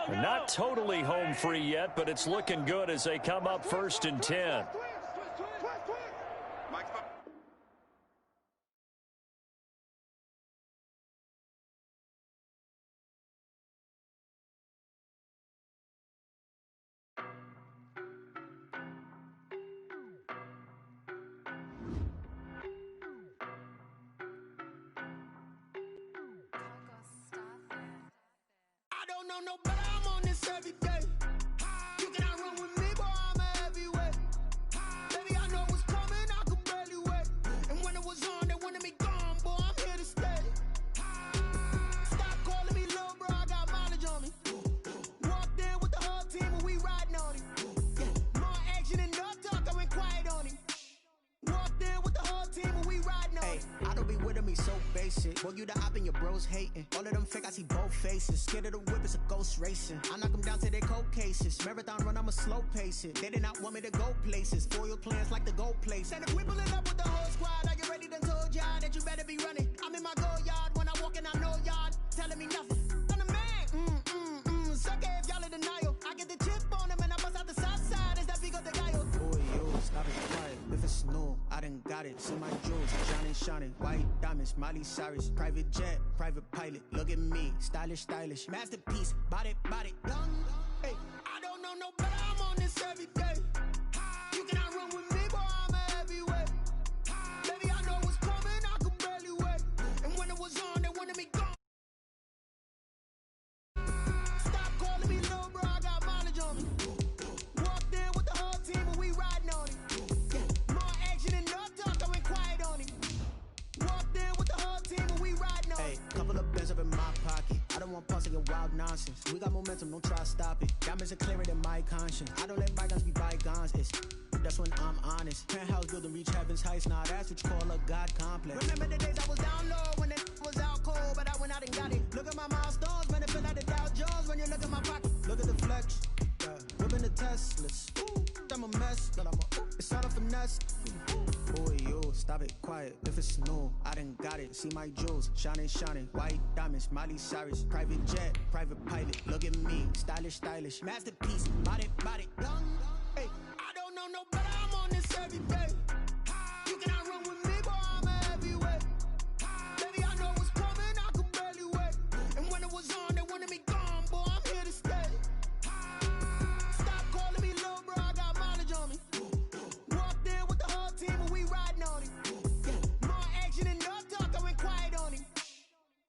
Not totally home free yet, but it's looking good as they come up 1st and 10.
No better, I'm on this every day. You cannot run with me, boy, I'm a heavyweight. Baby, I know what's coming, I could barely wait. And when it was on, they wanted me gone, boy, I'm here to stay. Stop calling me little bro, I got mileage on me. Walked in with the whole team and we riding on him. Yeah, more action than no talk, I went quiet on him. it. Boy, you the op and your bros hating. All of them fake, I see both faces. Scared of the whip, it's a ghost racing. I knock them down to their cold cases. Marathon run, I'ma slow pace it. They did not want me to go places. Foil plans like the gold place. And if we pulling up with the whole squad, are you ready? Done told y'all that you better be running. I'm in my go yard. When I walk in, I know y'all telling me nothing. I'm the man. Sucker if y'all in denial. I get the chip on him and I bust out the south side. Is that big of the guy? Boy, yo, stop it quiet. If it's new, I done got it. See my jewels, shining. White diamonds, Miley Cyrus. Private jet, private pilot. Look at me, stylish. Masterpiece, body, young. Hey, I don't know no better. I'm on this every day. You cannot run with me, boy. I'm a heavyweight. Baby, I know what's coming. I could barely wait. And when it was on, they wanted me gone. Stop calling me little bro. I got mileage on me. Walked in with the whole team and we riding on it. Yeah. More action and no talk. I went quiet on it. Walked in with the whole team and we riding on it. Hey, couple of bands up in my pocket. I don't want pause to get wild nonsense. We got momentum, don't try to stop it. Diamonds are clearer than my conscience. I don't let bygones be bygones. That's when I'm honest. Penthouse building, reach heaven's heights. Nah, that's what you call a God complex. Remember the days I was down low when it was out cold, but I went out and got it. Look at my milestones, man, it feel like the Dow Jones when you look at my pocket. Look at the flex, whipping the Teslas. I'm a mess, but it's all a finesse. Boy, yo, stop it, quiet. If it's new, I done got it. See my jewels, shining. White diamonds, Miley Cyrus. Private jet, private pilot. Look at me, stylish. Masterpiece, body, young. Hey, I don't know no better. I'm on this every day. You cannot run with me, boy. I'm a heavyweight. Baby, I know what's coming. I could barely wait. And when it was on, they wanted me gone, boy. I'm here to stay. Stop calling me little bro. I got mileage on me. Walked in with the whole team and we riding on it. Yeah. More action and no talk. I went quiet on it.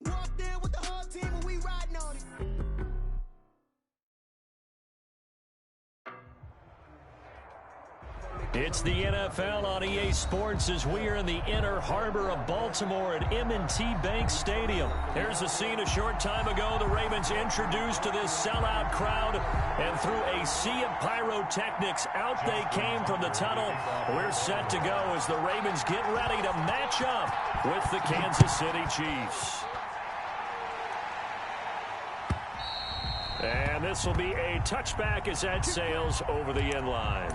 Walked in with the whole team and we riding on it.
It's the NFL on EA Sports as we are in the inner harbor of Baltimore at M&T Bank Stadium. Here's a scene a short time ago. The Ravens introduced to this sellout crowd, and through a sea of pyrotechnics, out they came from the tunnel. We're set to go as the Ravens get ready to match up with the Kansas City Chiefs. And this will be a touchback as that sails over the end line.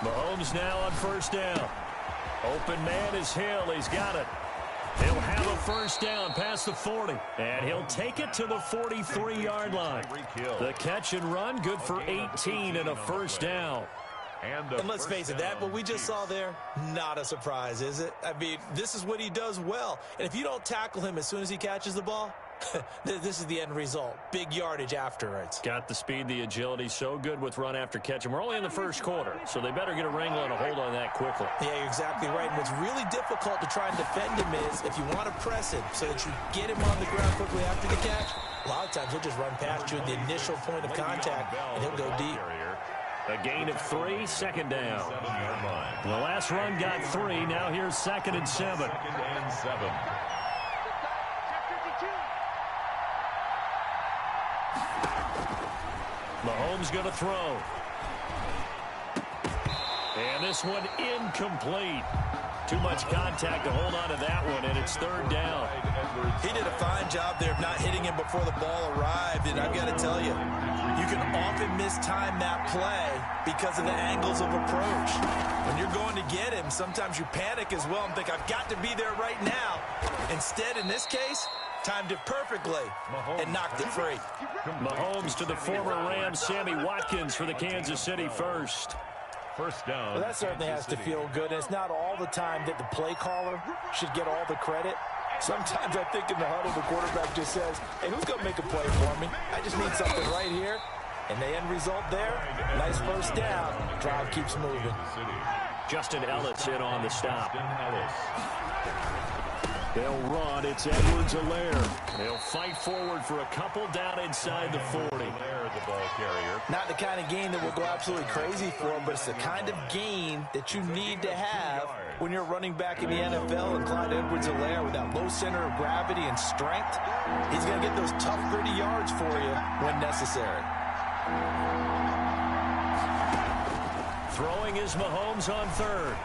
Mahomes now on first down. Open man is Hill. He's got it. He'll have a first down past the 40. And he'll take it to the 43-yard line. The catch and run, good for 18 and a first down.
And let's face it, that what we just saw there, not a surprise, is it? I mean, this is what he does well. And if you don't tackle him as soon as he catches the ball, this is the end result. Big yardage afterwards.
Got the speed, the agility, so good with run after catch. And we're only in the first quarter, so they better get a wrangle and a hold on that quickly.
Yeah, you're exactly right. And what's really difficult to try and defend him is if you want to press him so that you get him on the ground quickly after the catch, a lot of times he'll just run past you at the initial point of contact, and he'll go deep.
A gain of 3, second down. The last run got 3. Now here's 2nd and 7. Mahomes going to throw. And this one incomplete. Too much contact to hold on to that one, and it's 3rd down.
He did a fine job there of not hitting him before the ball arrived, and I've got to tell you, you can often mistime that play because of the angles of approach. When you're going to get him, sometimes you panic as well and think, I've got to be there right now. Instead, in this case, timed it perfectly and knocked it free.
Mahomes to the former Rams, Sammy Watkins for the Kansas City first.
First down.
Well, that certainly has to feel good. And it's not all the time that the play caller should get all the credit. Sometimes I think in the huddle, the quarterback just says, hey, who's going to make a play for me? I just need something right here. And the end result there, nice first down. Drive keeps moving.
Justin Ellis in on the stop. They'll run. It's Edwards-Helaire. They'll fight forward for a couple down inside the 40.
The ball carrier.
Not the kind of gain that will go absolutely crazy for him, but it's the kind of gain that you need to have when you're running back in the NFL. And Clyde Edwards-Helaire, with that low center of gravity and strength, he's going to get those tough, gritty yards for you when necessary.
Throwing is Mahomes on third.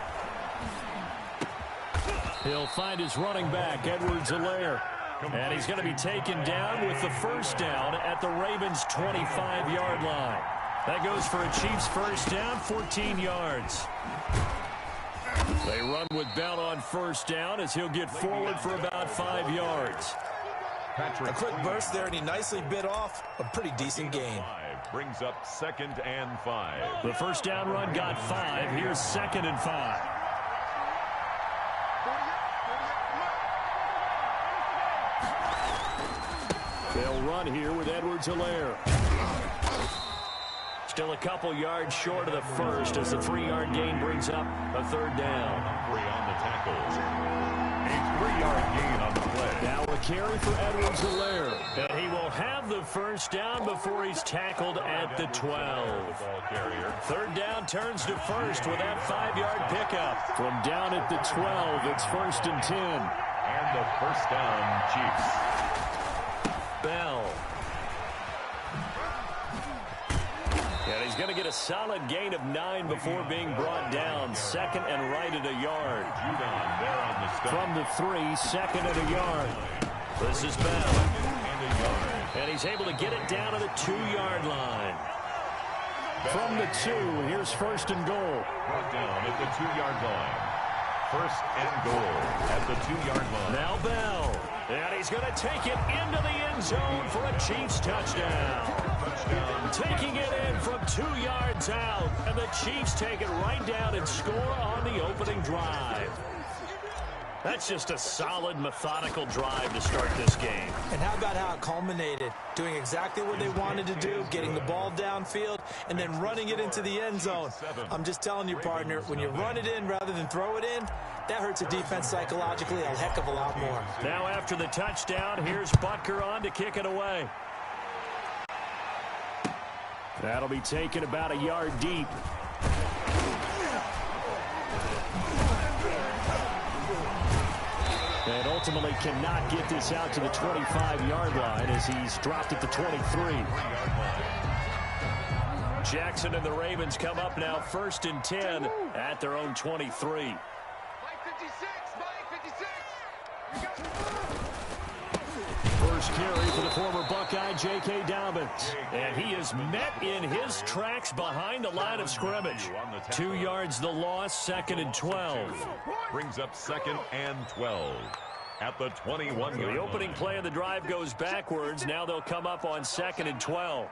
He'll find his running back, Edwards-Helaire. And he's going to be taken down with the first down at the Ravens' 25-yard line. That goes for a Chiefs first down, 14 yards. They run with Bell on first down as he'll get forward for about 5 yards.
A quick burst there, and he nicely bit off a pretty decent gain.
Brings up 2nd and 5.
The first down run got 5. Here's 2nd and 5. They'll run here with Edwards-Helaire. Still a couple yards short of the first as the 3-yard gain brings up a third down.
Humphrey on the tackles. A 3-yard gain on the play.
Now a carry for Edwards-Helaire. And he will have the first down before he's tackled at the 12.
Ball carrier.
Third down turns to first with that 5-yard pickup. From down at the 12, it's 1st and 10.
And the first down, Chiefs.
Bell. And he's going to get a solid gain of 9 before being brought down. 2nd and right at a yard.
Judon there on the stop.
From the 3, 2nd and a yard. This is Bell.
And a yard.
And he's able to get it down to the 2-yard line. From the 2, here's 1st and goal.
Brought down at the 2-yard line. 1st and goal at the 2-yard line.
Now Bell. And he's going to take it into the end zone for a Chiefs touchdown. Taking it in from 2 yards out. And the Chiefs take it right down and score on the opening drive. That's just a solid, methodical drive to start this game.
And how about how it culminated? Doing exactly what they wanted to do, getting the ball downfield, and then running it into the end zone. I'm just telling you, partner, when you run it in rather than throw it in, that hurts a defense psychologically a heck of a lot more.
Now after the touchdown, here's Butker on to kick it away. That'll be taken about a yard deep. And ultimately cannot get this out to the 25-yard line as he's dropped at the 23. Jackson and the Ravens come up now 1st and 10 at their own 23. First carry for the former Buckeye, J.K. Dobbins. And he is met in his tracks behind the line of scrimmage. 2 yards the loss, 2nd and 12.
Brings up 2nd and 12 at the 21-yard line.
The opening play of the drive goes backwards. Now they'll come up on 2nd and 12.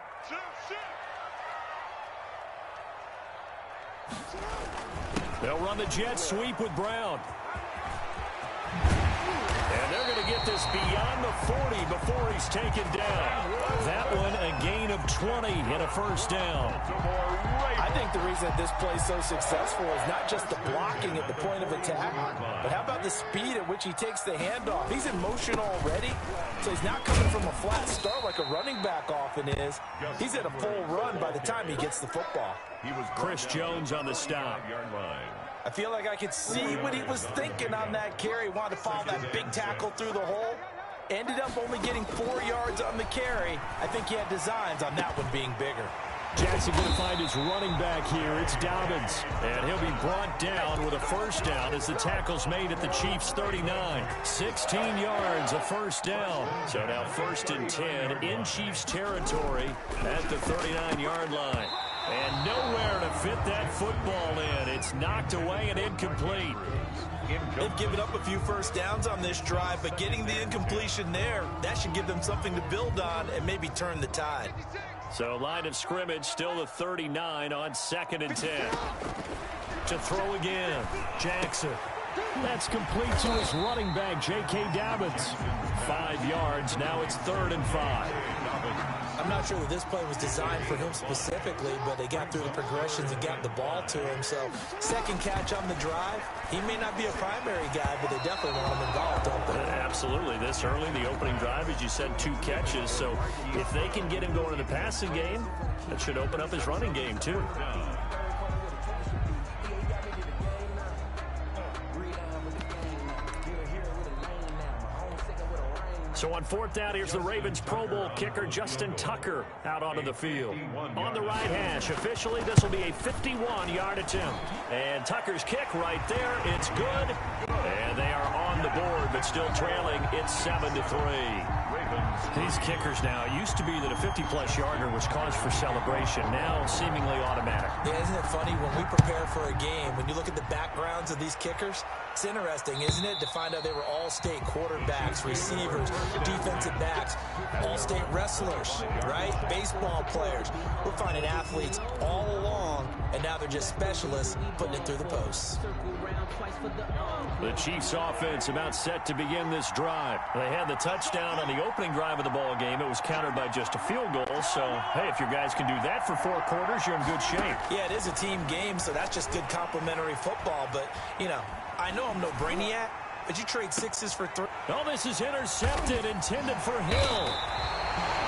They'll run the jet sweep with Brown. And they're going to get this beyond the 40 before he's taken down. That one a gain of 20 and a first down.
I think the reason that this play is so successful is not just the blocking at the point of attack, but how about the speed at which he takes the handoff? He's in motion already, so he's not coming from a flat start like a running back often is. He's at a full run by the time he gets the football.
Chris Jones on the stop.
I feel like I could see what he was thinking on that carry. Wanted to follow that big tackle through the hole. Ended up only getting 4 yards on the carry. I think he had designs on that one being bigger.
Jackson going to find his running back here. It's Dobbins. And he'll be brought down with a first down as the tackle's made at the Chiefs' 39. 16 yards, a first down. So now 1st and 10 in Chiefs territory at the 39-yard line. And nowhere to fit that football in. It's knocked away and incomplete.
They've given up a few first downs on this drive, but getting the incompletion there, that should give them something to build on and maybe turn the tide.
So line of scrimmage still the 39 on 2nd and 10. To throw again, Jackson. That's complete to his running back, J.K. Dobbins. 5 yards, now it's 3rd and 5.
I'm I'm not sure that this play was designed for him specifically, but they got through the progressions and got the ball to him. So second catch on the drive. He may not be a primary guy, but they definitely want him involved, don't they?
Absolutely. This early, the opening drive, as you said, 2 catches. So if they can get him going in the passing game, that should open up his running game too. So on 4th down, here's the Ravens Pro Bowl kicker Justin Tucker out onto the field. On the right hash, officially this will be a 51-yard attempt. And Tucker's kick right there, it's good. And they are on the board, but still trailing. It's 7-3. These kickers now, it used to be that a 50-plus yarder was cause for celebration. Now seemingly automatic.
Yeah, isn't it funny when we prepare for a game, when you look at the backgrounds of these kickers, it's interesting, isn't it, to find out they were all-state quarterbacks, receivers, defensive backs, all-state wrestlers, right? Baseball players. We're finding athletes all along, and now they're just specialists putting it through the posts.
The Chiefs offense about set to begin this drive. They had the touchdown on the opening drive of the ball game. It was countered by just a field goal. So, hey, if your guys can do that for 4 quarters, you're in good shape.
Yeah, it is a team game, so that's just good complimentary football. But, you know, I know I'm no brainiac, but you trade 6s for 3.
Oh, this is intercepted, intended for Hill.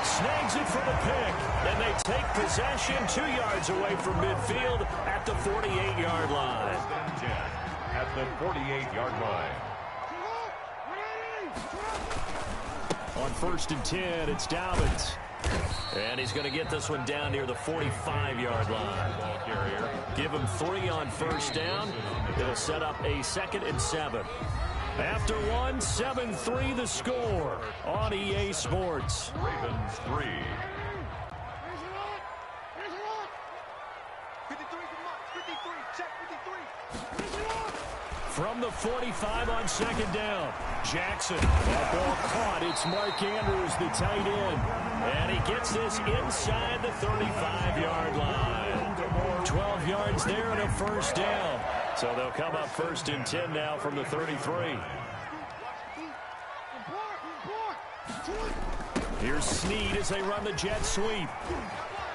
Snags it for the pick, and they take possession 2 yards away from midfield at the 48-yard line.
At the 48-yard line.
On 1st and 10, it's Dobbins. And he's going to get this one down near the 45-yard line. Give him 3 on 1st down. It'll set up a 2nd and 7. After 1, 7-3 the score on EA Sports.
Ravens 3.
From the 45 on 2nd down. Jackson, that ball caught. It's Mark Andrews, the tight end. And he gets this inside the 35-yard line. 12 yards there and a 1st down. So they'll come up 1st and 10 now from the 33. Here's Snead as they run the jet sweep.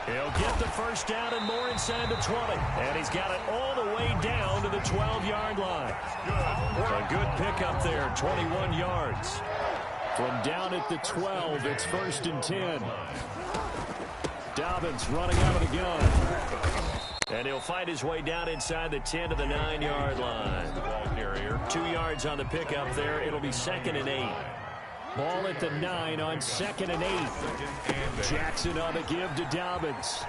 He'll get the 1st down and more inside the 20. And he's got it all the way down to the 12-yard line. A good pickup there, 21 yards. From down at the 12, it's 1st and 10. Dobbins running out of the gun. And he'll find his way down inside the 10 to the 9-yard line.
Ball carrier.
2 yards on the pickup there. It'll be 2nd and 8. Ball at the 9 on 2nd and 8. Jackson on the give to Dobbins.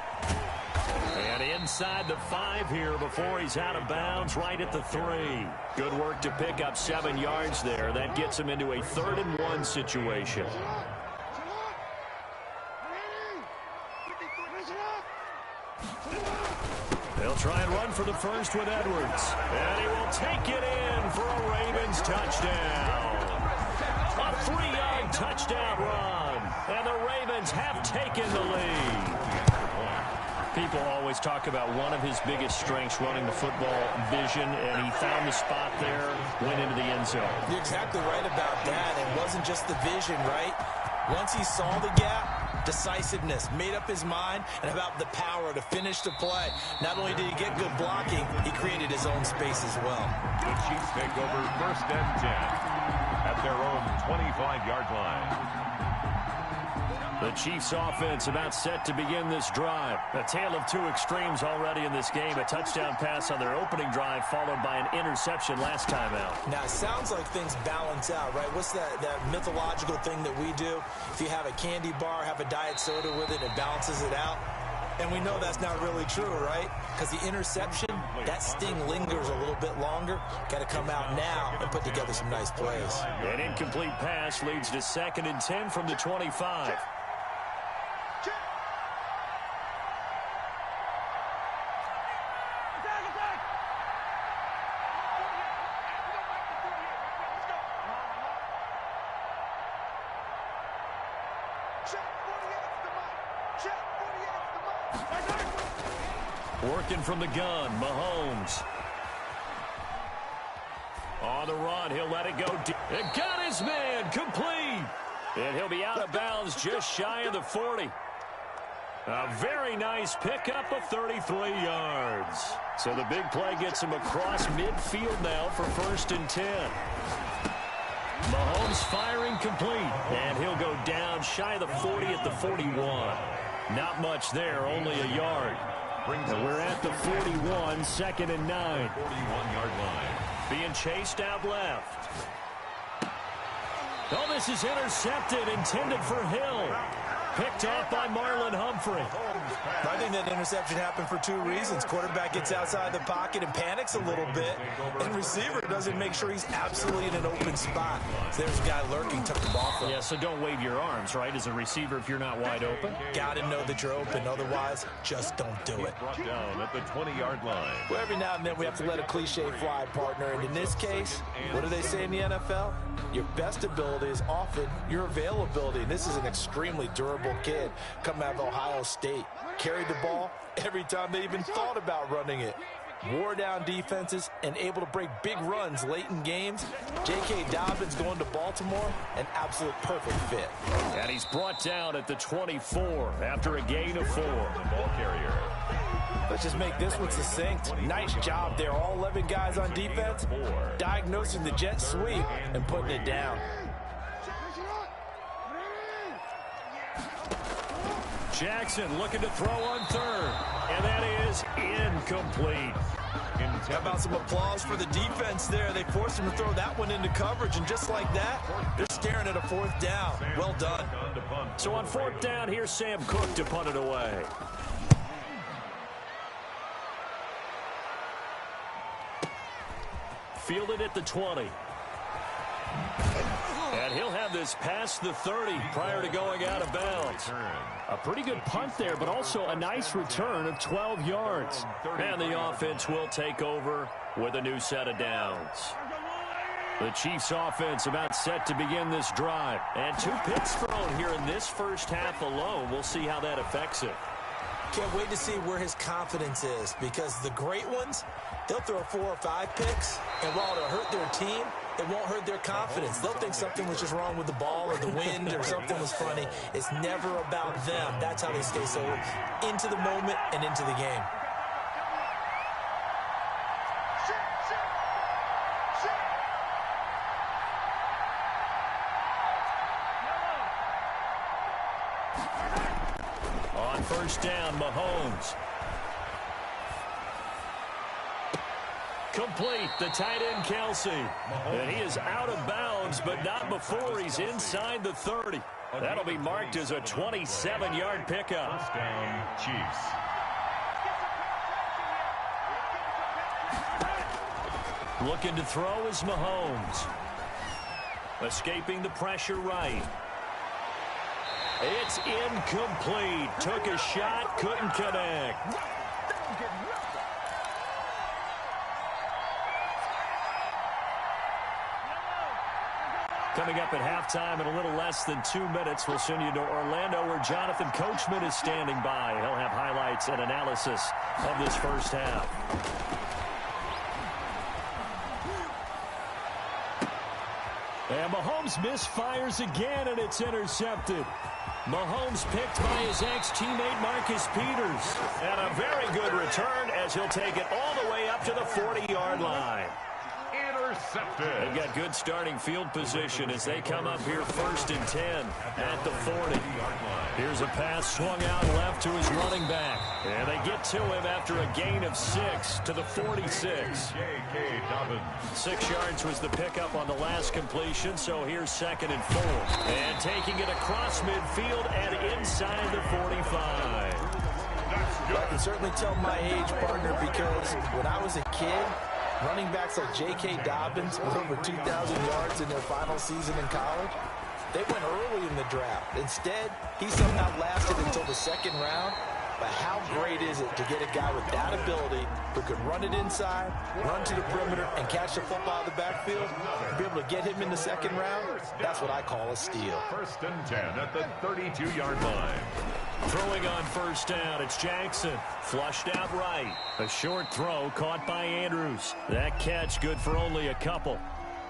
And inside the 5 here before he's out of bounds, right at the 3. Good work to pick up 7 yards there. That gets him into a 3rd and 1 situation. They'll try and run for the 1st with Edwards. And he will take it in for a Ravens touchdown. A 3-yard touchdown run. And the Ravens have taken the lead. People always talk about one of his biggest strengths, running the football, vision, and he found the spot there, went into the end zone.
You're exactly right about that. It wasn't just the vision, right? Once he saw the gap, decisiveness, made up his mind, and about the power to finish the play. Not only did he get good blocking, he created his own space as well.
The Chiefs take over 1st and 10 at their own 25-yard line.
The Chiefs offense about set to begin this drive. A tale of 2 extremes already in this game. A touchdown pass on their opening drive followed by an interception last time out.
Now, it sounds like things balance out, right? What's that mythological thing that we do? If you have a candy bar, have a diet soda with it, it balances it out. And we know that's not really true, right? Because the interception, that sting lingers a little bit longer. Got to come out now and put together some nice plays.
An incomplete pass leads to 2nd and 10 from the 25. Working from the gun, Mahomes. On the run, he'll let it go deep. And got his man, complete. And he'll be out of bounds just shy of the 40. A very nice pickup of 33 yards. So the big play gets him across midfield now for 1st and 10. Mahomes firing complete, and he'll go down shy of the 40 at the 41. Not much there, only a yard. And we're at the 41, 2nd and 9.
41-yard line.
Being chased out left. Oh, this is intercepted, intended for Hill. Picked off by Marlon Humphrey.
I think that interception happened for 2 reasons. Quarterback gets outside the pocket and panics a little bit, and receiver doesn't make sure he's absolutely in an open spot. So there's a guy lurking, took the ball from him.
Yeah, so don't wave your arms, right, as a receiver if you're not wide open.
Got to know that you're open. Otherwise, just don't do it.
Brought down at the 20-yard line.
Well, every now and then we have to let a cliche fly, partner. And in this case, what do they say in the NFL? Your best ability is often your availability. And this is an extremely durable kid coming out of Ohio State. Carried the ball every time they even thought about running it. Wore down defenses and able to break big runs late in games. J.K. Dobbins going to Baltimore, an absolute perfect fit.
And he's brought down at the 24 after a gain of 4.
The ball carrier.
Let's just make this one succinct. Nice job there. All 11 guys on defense diagnosing the jet sweep and putting it down.
Jackson looking to throw on 3rd. And that is incomplete.
How about some applause for the defense there? They forced him to throw that one into coverage, and just like that, they're staring at a 4th down. Well done.
So on 4th down, here's Sam Cook to punt it away. Fielded at the 20. And he'll have this past the 30 prior to going out of bounds. A pretty good punt there, but also a nice return of 12 yards. And the offense will take over with a new set of downs. The Chiefs offense about set to begin this drive. And 2 picks thrown here in this first half alone. We'll see how that affects it.
Can't wait to see where his confidence is, because the great ones, they'll throw 4 or 5 picks, and while it'll hurt their team, it won't hurt their confidence. They'll think something was just wrong with the ball or the wind or something was funny. It's never about them. That's how they stay so into the moment and into the game.
On 1st down, Mahomes. Complete, the tight end, Kelsey. And he is out of bounds, but not before he's inside the 30. That'll be marked as a 27-yard pickup.
First down, Chiefs.
Looking to throw is Mahomes. Escaping the pressure right. It's incomplete. Took a shot, couldn't connect. Coming up at halftime in a little less than 2 minutes, we'll send you to Orlando where Jonathan Coachman is standing by. He'll have highlights and analysis of this first half. And Mahomes misfires again, and it's intercepted. Mahomes picked by his ex-teammate Marcus Peters. And a very good return as he'll take it all the way up to the 40-yard line.
Intercepted.
They've got good starting field position as they come up here 1st and 10 at the 40. Here's a pass swung out left to his running back. And they get to him after a gain of 6 to the 46.
J.K. Dobbins.
6 yards was the pickup on the last completion, so here's 2nd and 4. And taking it across midfield and inside the 45.
I can certainly tell my age, partner, because when I was a kid, running backs like J.K. Dobbins with over 2,000 yards in their final season in college, they went early in the draft. Instead, he somehow lasted until the 2nd round. But how great is it to get a guy with that ability who can run it inside, run to the perimeter, and catch the football out of the backfield, and be able to get him in the 2nd round? That's what I call a steal.
1st and 10 at the 32-yard line.
Throwing on 1st down, it's Jackson. Flushed out right. A short throw caught by Andrews. That catch good for only a couple.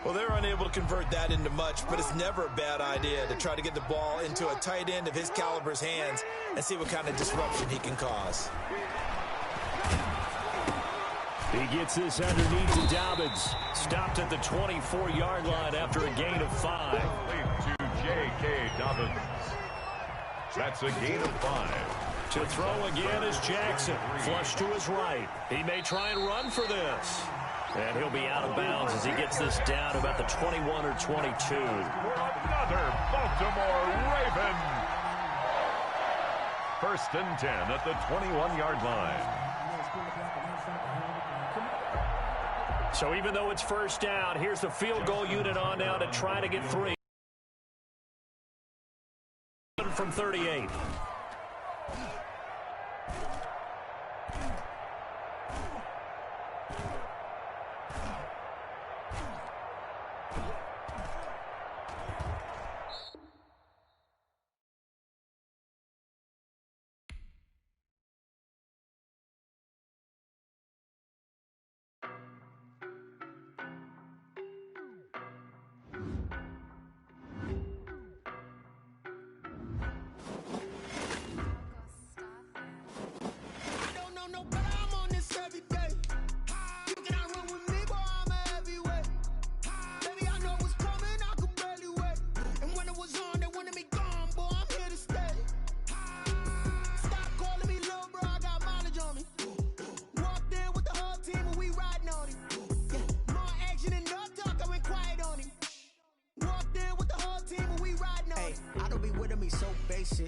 Well, they're unable to convert that into much, but it's never a bad idea to try to get the ball into a tight end of his caliber's hands and see what kind of disruption he can cause.
He gets this underneath to Dobbins. Stopped at the 24-yard line after a gain of 5.
To J.K. Dobbins. That's a gain of 5.
To throw again is Jackson. Flush to his right. He may try and run for this. And he'll be out of bounds as he gets this down about the 21 or 22.
Another Baltimore Raven. 1st and 10 at the 21-yard line.
So even though it's 1st down, here's the field goal unit on now to try to get 3. From 38.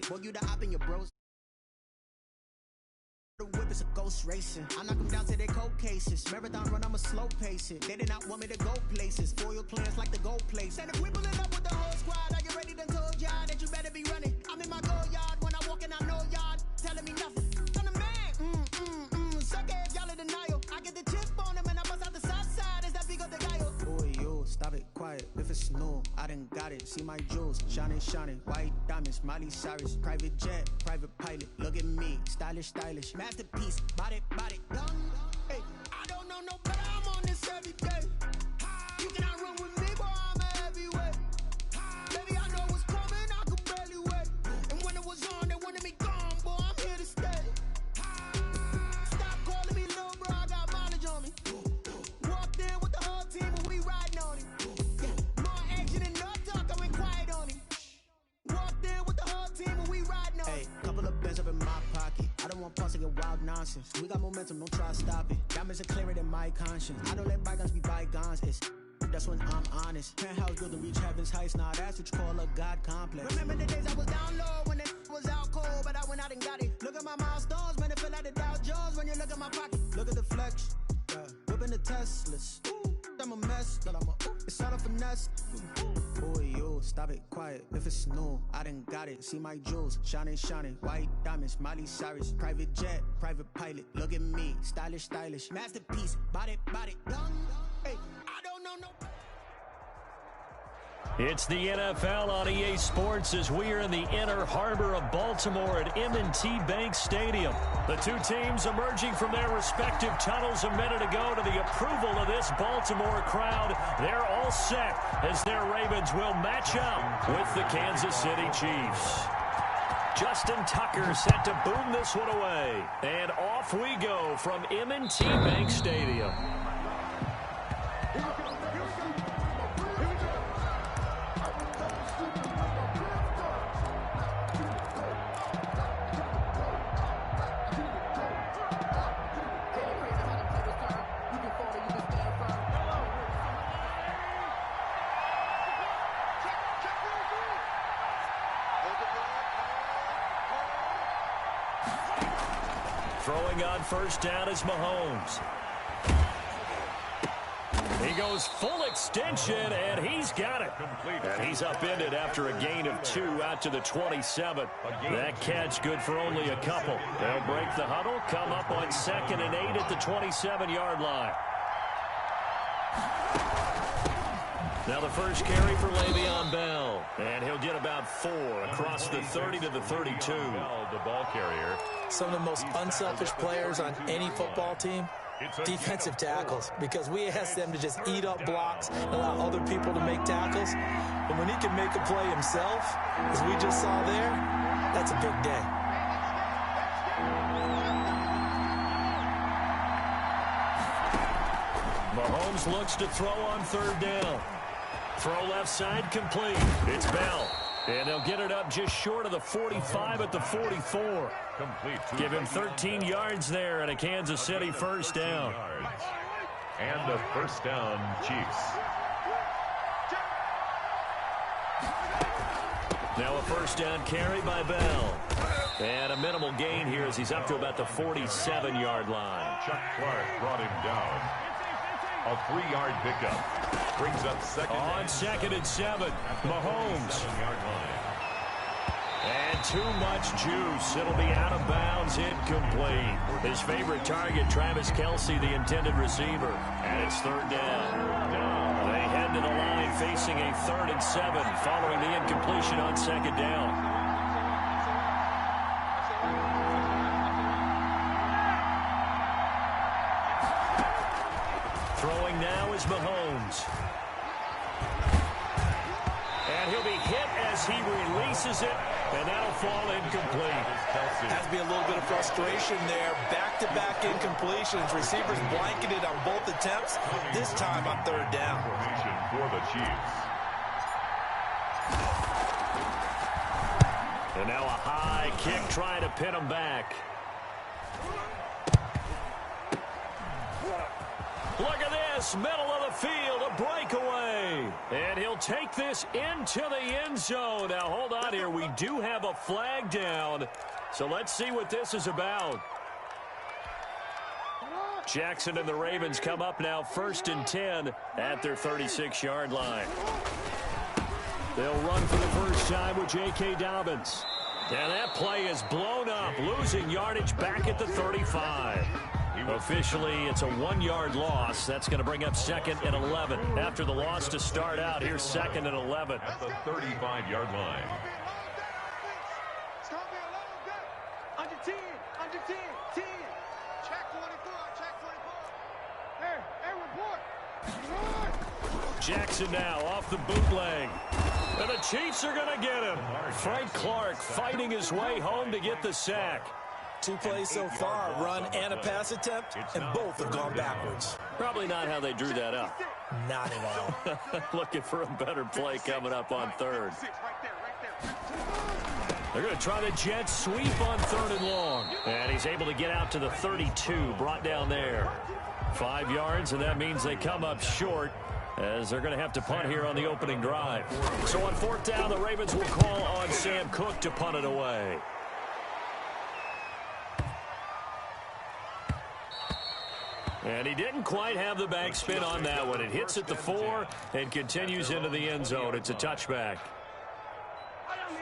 Boy, you the op in your bros. The whip is a ghost racing. I knock them down to their cold cases. Marathon run, I'ma slow pace it. They did not want me to go places. Foil plans like the gold place. And if we pulling up with the whole squad, are you ready? Done told y'all that you better be running. I'm in my go yard when I walk in, I know y'all telling me nothing. I'm the man. Suck it, y'all in denial. I get the chip on them and I bust out the south side. Is that big of the guy? Boy, yo, stop it, quiet. If it's new, I done got it. See my jewels, shining, shining. White diamonds, Miley Cyrus. Private jet, private pilot. Look at me, stylish, stylish. Masterpiece, body, done. Hey, I don't know no better. I'm on this every day. You cannot run with me, boy, I'm a heavyweight. Baby, I know what's coming, I could barely wait. And when it was on, they wanted me gone, boy, I'm here to stay. Stop calling me little bro, I got mileage on me. Walked in with the whole team and we riding on him. Yeah, more action and no talk, I went quiet on him. Walked in with the whole team and we riding on him. Hey, couple of bands up in my pocket. I don't want pause to get wild nonsense. We got momentum, don't try to stop it. Diamonds are clearer than my conscience. I don't let bygones be bygones. That's when I'm honest. Penthouse building reach heaven's heights. Now that's what you call a God complex. Remember the days I was down low when it was out cold, but I went out and got it. Look at my milestones, man, it feel like the Dow Jones when you look at my pocket. Look at the flex, whipping the Teslas. I'm a mess, but it's all a finesse. Boy, yo, stop it, quiet. If it's new, I done got it. See my jewels, shining, shining. White diamonds, Miley Cyrus. Private jet, private pilot. Look at me, stylish, stylish. Masterpiece, body, done. Hey, I don't know no.
It's the NFL on EA Sports as we are in the inner harbor of Baltimore at M&T Bank Stadium. The two teams emerging from their respective tunnels a minute ago to the approval of this Baltimore crowd. They're all set as their Ravens will match up with the Kansas City Chiefs. Justin Tucker set to boom this one away. And off we go from M&T Bank Stadium. Throwing on first down is Mahomes. He goes full extension, and he's got it. And he's upended after a gain of 2 out to the 27. That catch good for only a couple. They'll break the huddle, come up on 2nd and 8 at the 27-yard line. Now the first carry for Le'Veon Bell. And he'll get about 4 across the 30 to the 32.
The ball carrier.
Some of the most unselfish players on any football team Defensive tackles, because we ask them to just eat up blocks and allow other people to make tackles. And when he can make a play himself, as we just saw there, that's a big day.
Mahomes looks to throw on third down. Throw left side complete. It's Bell. And they'll get it up just short of the 45 at the 44. Give him 13 yards there and a Kansas City first down.
And a first down, Chiefs.
Now a first down carry by Bell. And a minimal gain here as he's up to about the 47-yard line.
Chuck Clark brought him down. A 3-yard pickup. Brings up second.
On second and 7. Mahomes.
7-yard line.
And too much juice. It'll be out of bounds, incomplete. His favorite target, Travis Kelce, the intended receiver. And it's third down. They head to the line facing a 3rd and 7 following the incompletion on second down. Throwing now is Mahomes. And he'll be hit as he releases it, and that'll fall incomplete.
Has to be a little bit of frustration there. Back-to-back incompletions. Receivers blanketed on both attempts, this time on third down.
Formation for the Chiefs.
And now a high kick trying to pin him back. Look at this, middle of the field, a breakaway. And he'll take this into the end zone. Now, hold on here. We do have a flag down. So let's see what this is about. Jackson and the Ravens come up now 1st and 10 at their 36-yard line. They'll run for the first time with J.K. Dobbins. And that play is blown up, losing yardage back at the 35. Officially, it's a 1-yard loss. That's going to bring up 2nd and 11. After the loss to start out, here's 2nd and 11.
At the 35-yard line.
Under 10, under 10, 10. Check 24, check 24. Hey, report.
Jackson now off the bootleg. And the Chiefs are going to get him. Frank Clark fighting his way home to get the sack.
2 plays so far, run and a pass attempt, and both have gone backwards.
Probably not how they drew that up.
Not at all.
Looking for a better play coming up on third. They're going to try the jet sweep on 3rd and long. And he's able to get out to the 32, brought down there. 5 yards, and that means they come up short, as they're going to have to punt here on the opening drive. So on 4th down, the Ravens will call on Sam Cook to punt it away. And he didn't quite have the backspin on that one. It hits at the 4 and continues into the end zone. It's a touchback.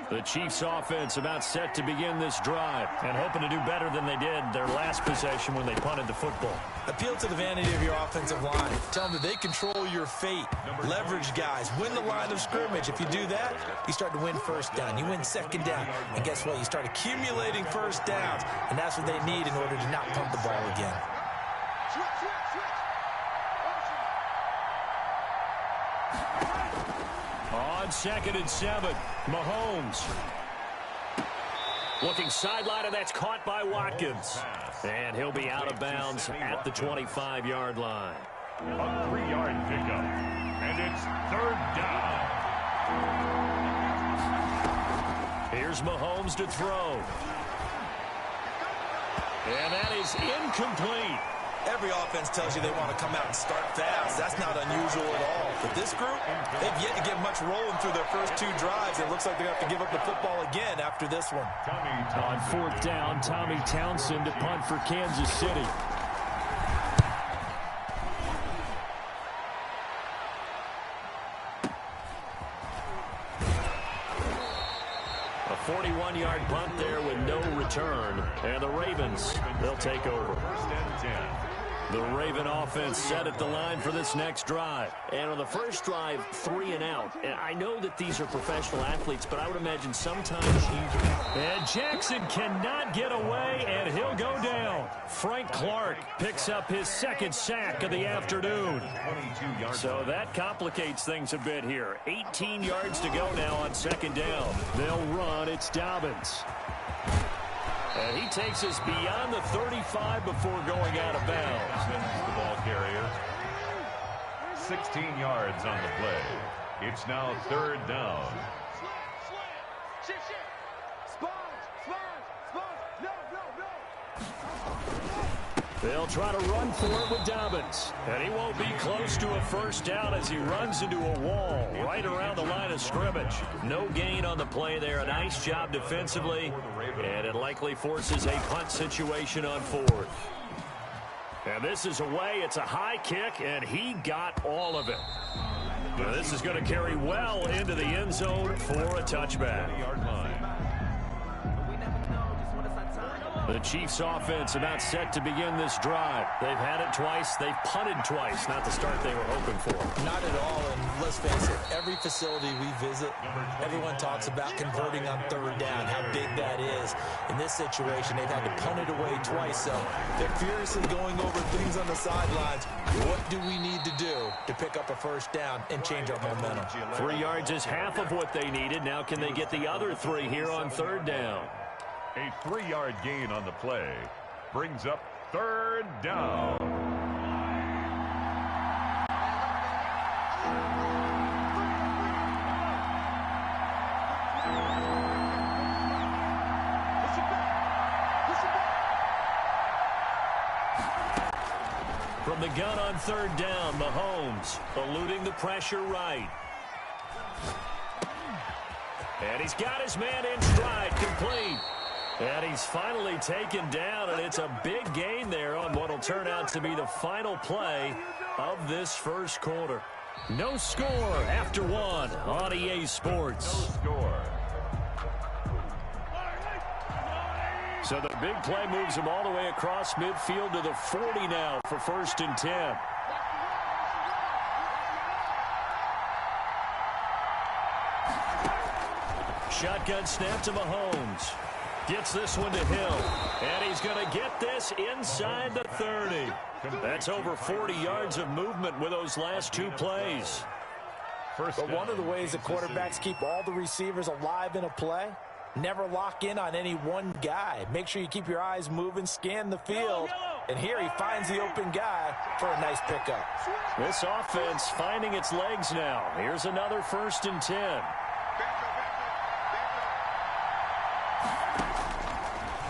The Chiefs offense about set to begin this drive and hoping to do better than they did their last possession when they punted the football.
Appeal to the vanity of your offensive line. Tell them that they control your fate. Leverage guys. Win the line of scrimmage. If you do that, you start to win first down. You win second down. And guess what? You start accumulating first downs. And that's what they need in order to not punt the ball again.
On 2nd and 7, Mahomes. Looking sideline, and that's caught by Watkins. And he'll be out of bounds at the 25-yard line.
A 3-yard pickup. And it's 3rd down.
Here's Mahomes to throw. And that is incomplete.
Every offense tells you they want to come out and start fast. That's not unusual at all. But this group, they've yet to get much rolling through their first 2 drives. It looks like they're going to have to give up the football again after this one.
On 4th down, Tommy Townsend to punt for Kansas City. A 41-yard punt there with no return. And the Ravens, they'll take over.
1st and 10.
The Raven offense set at the line for this next drive.
And on the first drive, 3 and out. And I know that these are professional athletes, but I would imagine sometimes
And Jackson cannot get away, and he'll go down. Frank Clark picks up his second sack of the afternoon. So that complicates things a bit here. 18 yards to go now on second down. They'll run. It's Dobbins. And he takes us beyond the 35 before going out of bounds.
The ball carrier. 16 yards on the play. It's now third down.
They'll try to run for it with Dobbins. And he won't be close to a first down as he runs into a wall right around the line of scrimmage. No gain on the play there. A nice job defensively. And it likely forces a punt situation on fourth. And this is away. It's a high kick, and he got all of it. Now this is going to carry well into the end zone for a touchback. The Chiefs offense about set to begin this drive. They've had it twice. They've punted twice. Not the start they were hoping for.
Not at all, and let's face it, every facility we visit, everyone talks about converting on third down, how big that is. In this situation, they've had to punt it away twice, so they're furiously going over things on the sidelines. What do we need to do to pick up a first down and change our momentum?
3 yards is half of what they needed. Now can they get the other 3 here on third down?
A 3-yard gain on the play brings up third down.
From the gun on third down, Mahomes eluding the pressure right. And he's got his man in stride, complete. And he's finally taken down, and it's a big gain there on what will turn out to be the final play of this first quarter. No score after one on EA Sports.
No score.
So the big play moves him all the way across midfield to the 40 now for 1st and 10. Shotgun snap to Mahomes. Gets this one to Hill. And he's going to get this inside the 30. That's over 40 yards of movement with those last 2 plays.
But one of the ways that quarterbacks keep all the receivers alive in a play, never lock in on any one guy. Make sure you keep your eyes moving, scan the field. And here he finds the open guy for a nice pickup.
This offense finding its legs now. Here's another 1st and 10.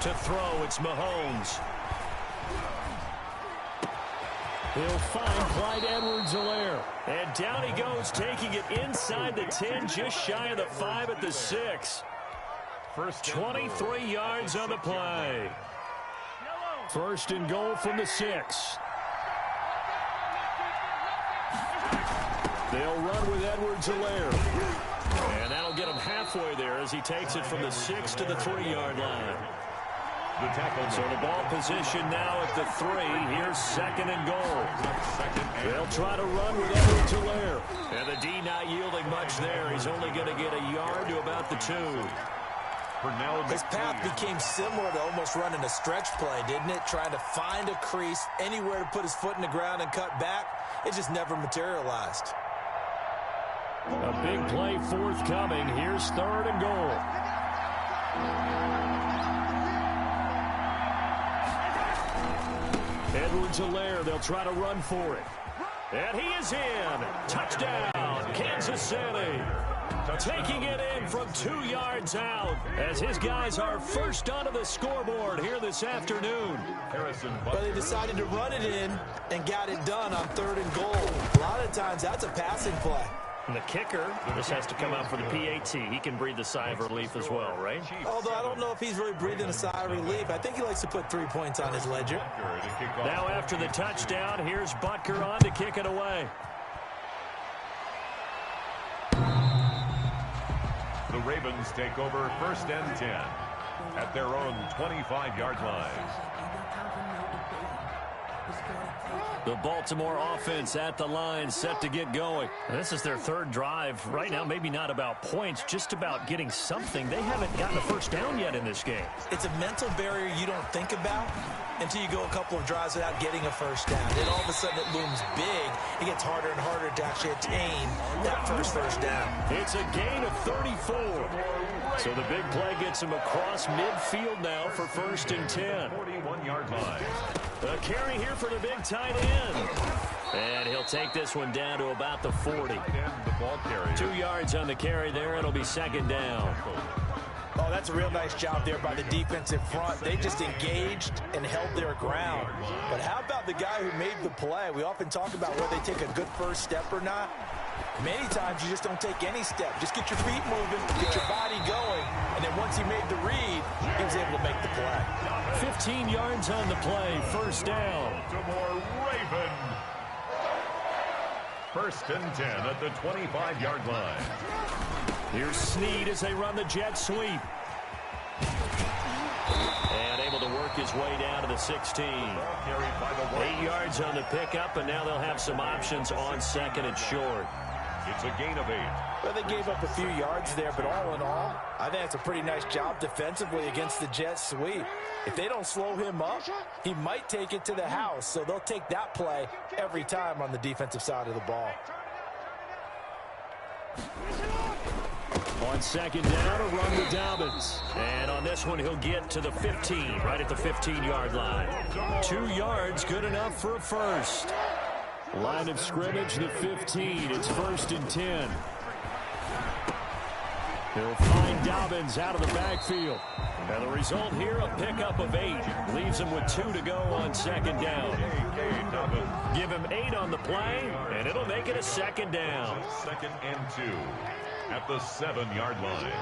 To throw, it's Mahomes. He'll find Clyde Edwards-Helaire. And down he goes, taking it inside the 10, just shy of the 5 at the 6. 23 yards on the play. 1st and goal from the 6. They'll run with Edwards-Helaire. And that'll get him halfway there as he takes it from the 6 to the 3-yard line. So the ball position now at the 3. Here's 2nd and goal. They'll try to run with Edwards-Helaire. And the D not yielding much there. He's only going to get a yard to about the 2.
His path became similar to almost running a stretch play, didn't it? Trying to find a crease, anywhere to put his foot in the ground and cut back. It just never materialized.
A big play forthcoming. Here's 3rd and goal. Edwards-Helaire, they'll try to run for it. And he is in. Touchdown, Kansas City. Taking it in from 2 yards out as his guys are first onto the scoreboard here this afternoon.
But they decided to run it in and got it done on 3rd and goal. A lot of times that's a passing play.
And the kicker just has to come out for the PAT. He can breathe a sigh of relief as well, right?
Although I don't know if he's really breathing a sigh of relief. I think he likes to put 3 points on his ledger.
Now after the touchdown, here's Butker on to kick it away.
The Ravens take over 1st and 10 at their own 25-yard line.
The Baltimore offense at the line, set to get going.
This is their third drive. Right now, maybe not about points, just about getting something. They haven't gotten a first down yet in this game.
It's a mental barrier you don't think about until you go a couple of drives without getting a first down. Then all of a sudden it looms big. It gets harder and harder to actually attain that first down.
It's a gain of 34. So the big play gets him across midfield now for 1st and 10.
41-yard line.
A carry here for the big tight end. And he'll take this one down to about the 40. 2 yards on the carry there. It'll be 2nd down.
Oh, that's a real nice job there by the defensive front. They just engaged and held their ground. But how about the guy who made the play? We often talk about whether they take a good first step or not. Many times you just don't take any step. Just get your feet moving, get your body going, and then once he made the read, he was able to make the play.
15 yards on the play, 1st down.
Baltimore Raven. 1st and 10 at the 25-yard line.
Here's Snead as they run the jet sweep. And able to work his way down to the 16. 8 yards on the pickup, and now they'll have some options on 2nd and short.
It's a gain of 8.
Well, they gave up a few yards there, but all in all, I think it's a pretty nice job defensively against the jet sweep. If they don't slow him up, he might take it to the house, so they'll take that play every time on the defensive side of the ball.
On 2nd down, a run to Dobbins. And on this one, he'll get to the 15, right at the 15-yard line. 2 yards, good enough for a first. Line of scrimmage, the 15. It's 1st and 10. He'll find Dobbins out of the backfield. And the result here, a pickup of 8. Leaves him with 2 to go on 2nd down. Give him 8 on the play, and it'll make it a 2nd down.
2nd and 2 at the 7-yard line.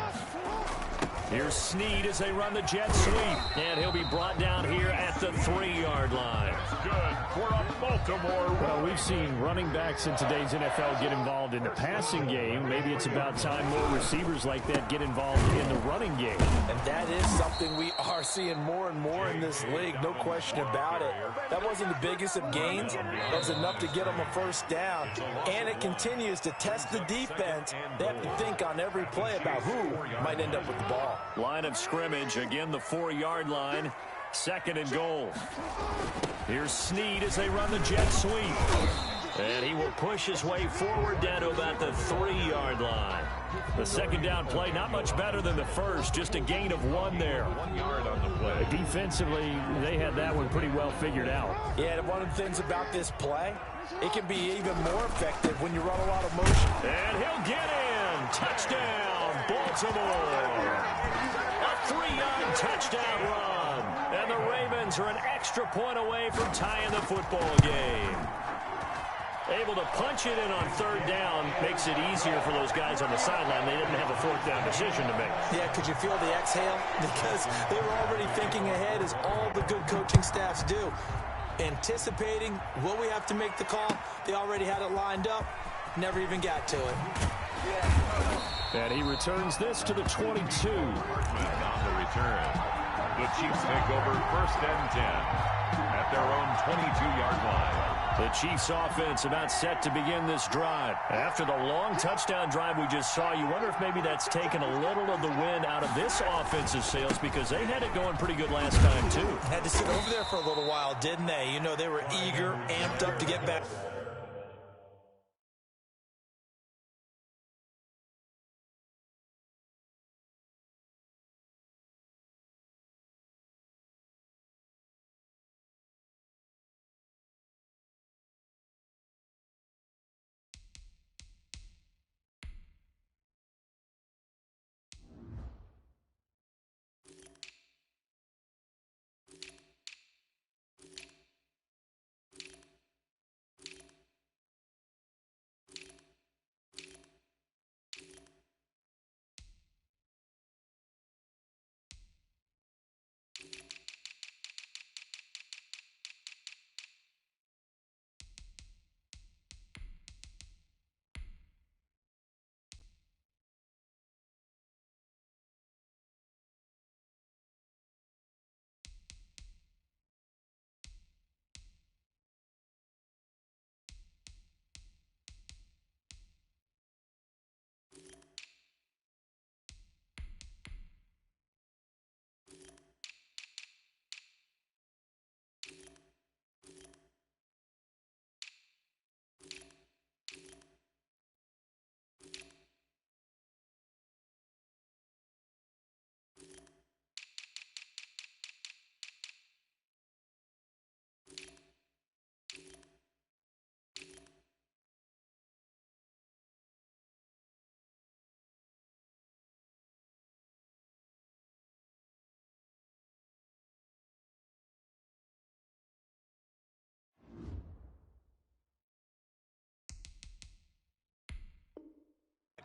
Here's Snead as they run the jet sweep. And he'll be brought down here at the 3-yard line.
Good for a Baltimore.
Well, we've seen running backs in today's NFL get involved in the passing game. Maybe it's about time more receivers like that get involved in the running game.
And that is something we are seeing more and more in this league, no question about it. That wasn't the biggest of gains. That was enough to get them a first down. And it continues to test the defense. They have to think on every play about who might end up with the ball.
Line of scrimmage, again the 4-yard line. 2nd and goal. Here's Snead as they run the jet sweep. And he will push his way forward down to about the 3-yard line. The 2nd down play, not much better than the first, just a gain of 1 there.
1 yard on the play.
Defensively, they had that one pretty well figured out.
Yeah, and one of the things about this play, it can be even more effective when you run a lot of motion.
And he'll get in. Touchdown, Baltimore. A 3-yard touchdown run. And the Ravens are an extra point away from tying the football game. Able to punch it in on 3rd down makes it easier for those guys on the sideline. They didn't have a 4th down decision to make.
Yeah, could you feel the exhale? Because they were already thinking ahead, as all the good coaching staffs do. Anticipating, will we have to make the call? They already had it lined up. Never even got to it.
And he returns this to the 22.
On the return. The Chiefs take over 1st and 10 at their own 22-yard line.
The Chiefs offense about set to begin this drive. After the long touchdown drive we just saw, you wonder if maybe that's taken a little of the wind out of this offensive sails, because they had it going pretty good last time too.
Had to sit over there for a little while, didn't they? You know, they were eager, amped up to get back.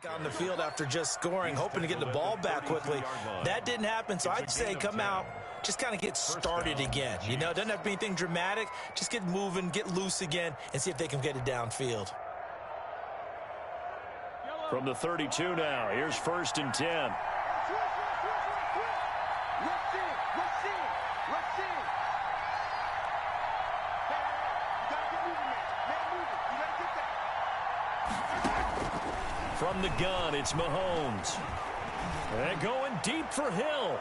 on the field after just scoring, hoping to get the ball back quickly. That didn't happen, so I'd say come out, just kind of get started again. You know, it doesn't have to be anything dramatic. Just get moving, get loose again, and see if they can get it downfield.
From the 32 now, here's 1st and 10. From the gun, it's Mahomes. And going deep for Hill.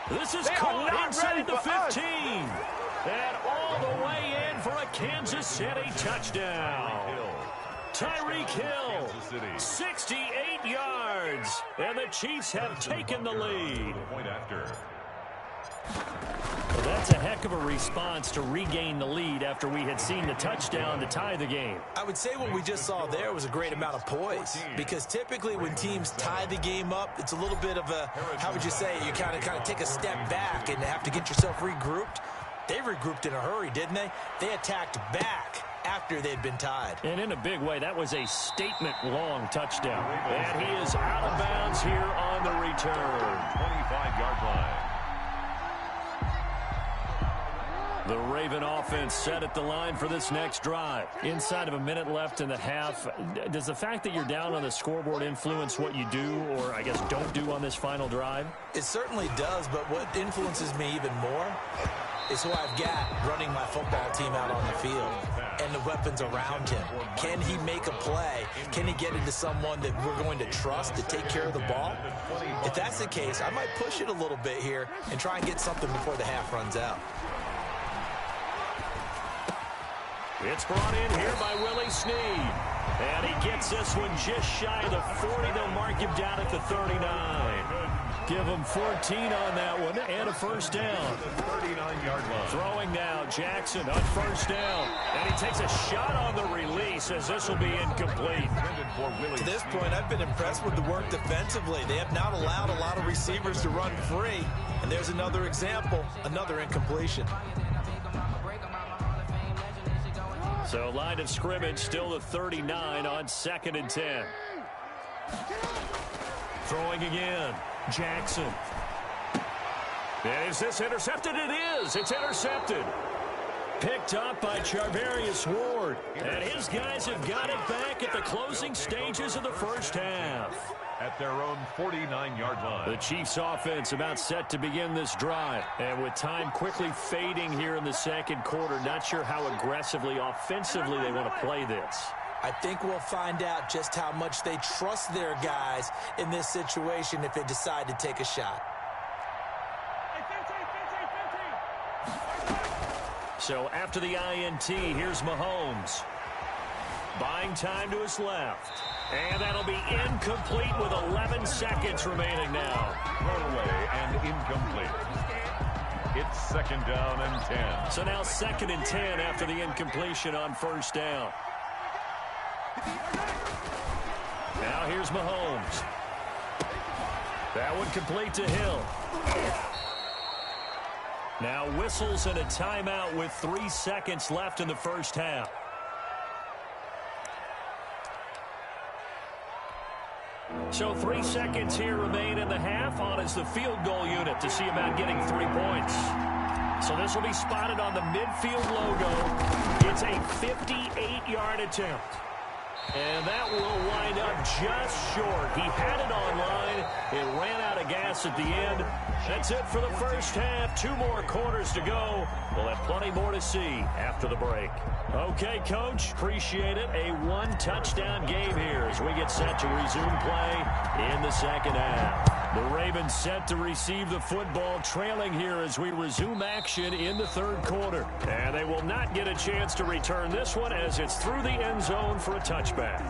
This is caught inside the 15. And all the way in for a Kansas City touchdown. Tyreek Hill, 68 yards. And the Chiefs have taken the lead. Well, that's a heck of a response to regain the lead after we had seen the touchdown to tie the game.
I would say what we just saw there was a great amount of poise, because typically when teams tie the game up, it's a little bit of a, how would you say, you kind of take a step back and have to get yourself regrouped. They regrouped in a hurry, didn't they? They attacked back after they'd been tied.
And in a big way, that was a statement-long touchdown. And he is out of bounds here on the return.
25-yard line.
The Raven offense set at the line for this next drive. Inside of a minute left in the half, does the fact that you're down on the scoreboard influence what you do, or I guess don't do on this final drive?
It certainly does, but what influences me even more is who I've got running my football team out on the field and the weapons around him. Can he make a play? Can he get into someone that we're going to trust to take care of the ball? If that's the case, I might push it a little bit here and try and get something before the half runs out.
It's brought in here by Willie Snead. And he gets this one just shy of the 40. They'll mark him down at the 39. Give him 14 on that one and a first down.
39-yard line.
Throwing now, Jackson on first down. And he takes a shot on the release as this will be incomplete.
To this point, I've been impressed with the work defensively. They have not allowed a lot of receivers to run free. And there's another example, another incompletion.
So line of scrimmage still the 39 on 2nd and 10. Throwing again. Jackson. And is this intercepted? It is. It's intercepted. Picked up by Charvarius Ward. And his guys have got it back at the closing stages of the first half.
At their own 49-yard line.
The Chiefs offense about set to begin this drive. And with time quickly fading here in the second quarter, not sure how aggressively, offensively they want to play this.
I think we'll find out just how much they trust their guys in this situation if they decide to take a shot.
So after the INT, here's Mahomes. Buying time to his left. And that'll be incomplete with 11 seconds remaining now.
Thrown away and incomplete. It's 2nd down and 10.
So now 2nd and 10 after the incompletion on first down. Now here's Mahomes. That one complete to Hill. Now whistles and a timeout with 3 seconds left in the first half. So 3 seconds here remain in the half. On is the field goal unit to see about getting 3 points. So this will be spotted on the midfield logo. It's a 58-yard attempt. And that will wind up just short. He had it on line. It ran out of gas at the end. That's it for the first half. 2 more quarters to go. We'll have plenty more to see after the break. Okay, Coach, appreciate it. A 1-touchdown game here as we get set to resume play in the second half. The Ravens set to receive the football, trailing here as we resume action in the third quarter. And they will not get a chance to return this one as it's through the end zone for a touchback.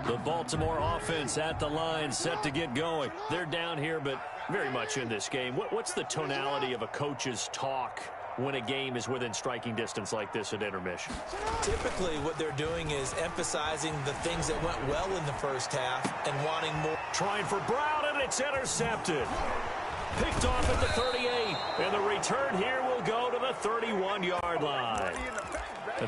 The Baltimore offense at the line, set to get going. They're down here, but very much in this game. What's the tonality of a coach's talk when a game is within striking distance like this at intermission?
Typically, what they're doing is emphasizing the things that went well in the first half and wanting more.
Trying for Brown, and it's intercepted. Picked off at the 38, and the return here will go to the 31-yard line.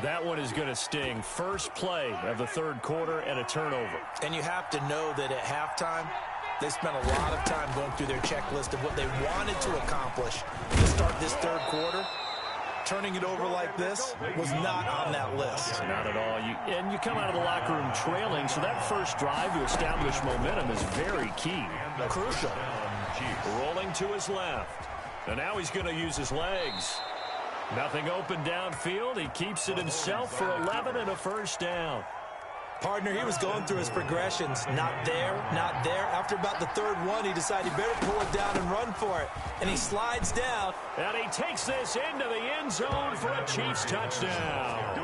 That one is going to sting. First play of the third quarter and a turnover.
And you have to know that at halftime, they spent a lot of time going through their checklist of what they wanted to accomplish to start this third quarter. Turning it over like this was not on that list.
Not at all. And you come out of the locker room trailing, so that first drive to establish momentum is very key.
Crucial.
Rolling to his left. And now he's going to use his legs. Nothing open downfield. He keeps it himself for 11 and a first down.
Partner, he was going through his progressions. Not there, not there. After about the third one, he decided he better pull it down and run for it. And he slides down.
And he takes this into the end zone for a Chiefs touchdown.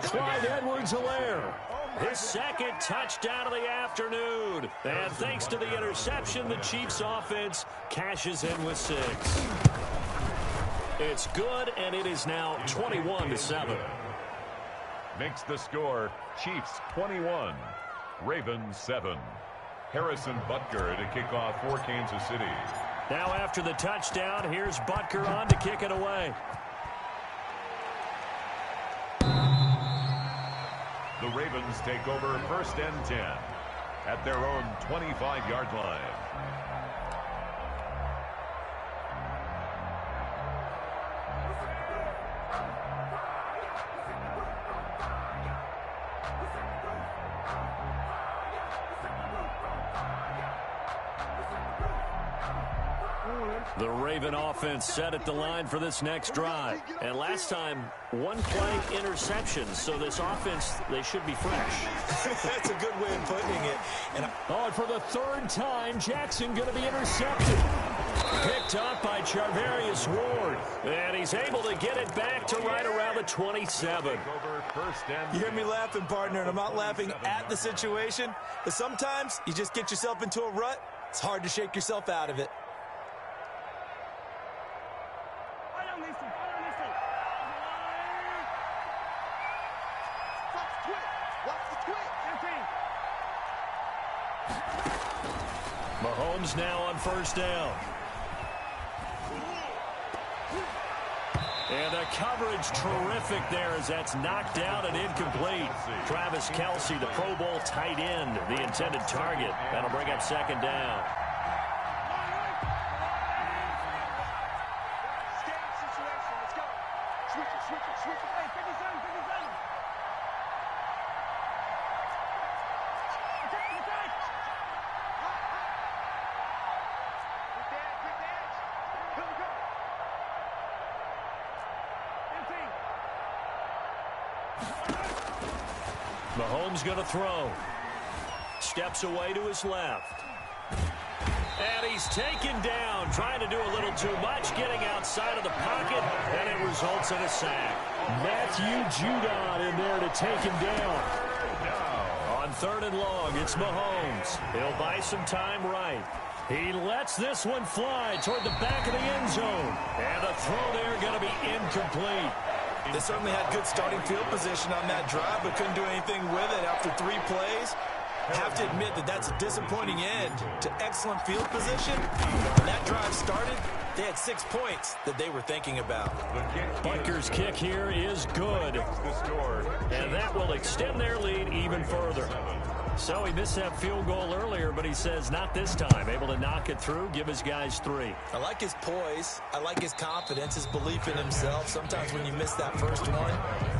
Clyde Edwards-Helaire. His second touchdown of the afternoon. And thanks to the interception, the Chiefs offense cashes in with 6. It's good, and it is now 21-7.
Makes the score Chiefs 21, Ravens 7. Harrison Butker to kick off for Kansas City.
Now after the touchdown, here's Butker on to kick it away.
The Ravens take over 1st and 10 at their own 25-yard line.
The Raven offense set at the line for this next drive. And last time, one play interception. So this offense, they should be fresh.
That's a good way of putting it. And
for the third time, Jackson going to be intercepted. Picked up by Charvarius Ward. And he's able to get it back to right around the 27.
You hear me laughing, partner, and I'm not laughing at the situation. But sometimes you just get yourself into a rut. It's hard to shake yourself out of it.
Mahomes now on first down. And the coverage terrific there as that's knocked down and incomplete. Travis Kelce, the Pro Bowl tight end, the intended target. That'll bring up second down. Mahomes going to throw. Steps away to his left. And he's taken down, trying to do a little too much, getting outside of the pocket, and it results in a sack. Matthew Judon in there to take him down. On 3rd and long, it's Mahomes. He'll buy some time right. He lets this one fly toward the back of the end zone. And the throw there going to be incomplete.
They certainly had good starting field position on that drive, but couldn't do anything with it after 3 plays. Have to admit that that's a disappointing end to excellent field position. When that drive started, they had 6 points that they were thinking about.
Butker's kick here is good. And that will extend their lead even further. So he missed that field goal earlier, but he says not this time. Able to knock it through, give his guys 3.
I like his poise. I like his confidence, his belief in himself. Sometimes when you miss that first one,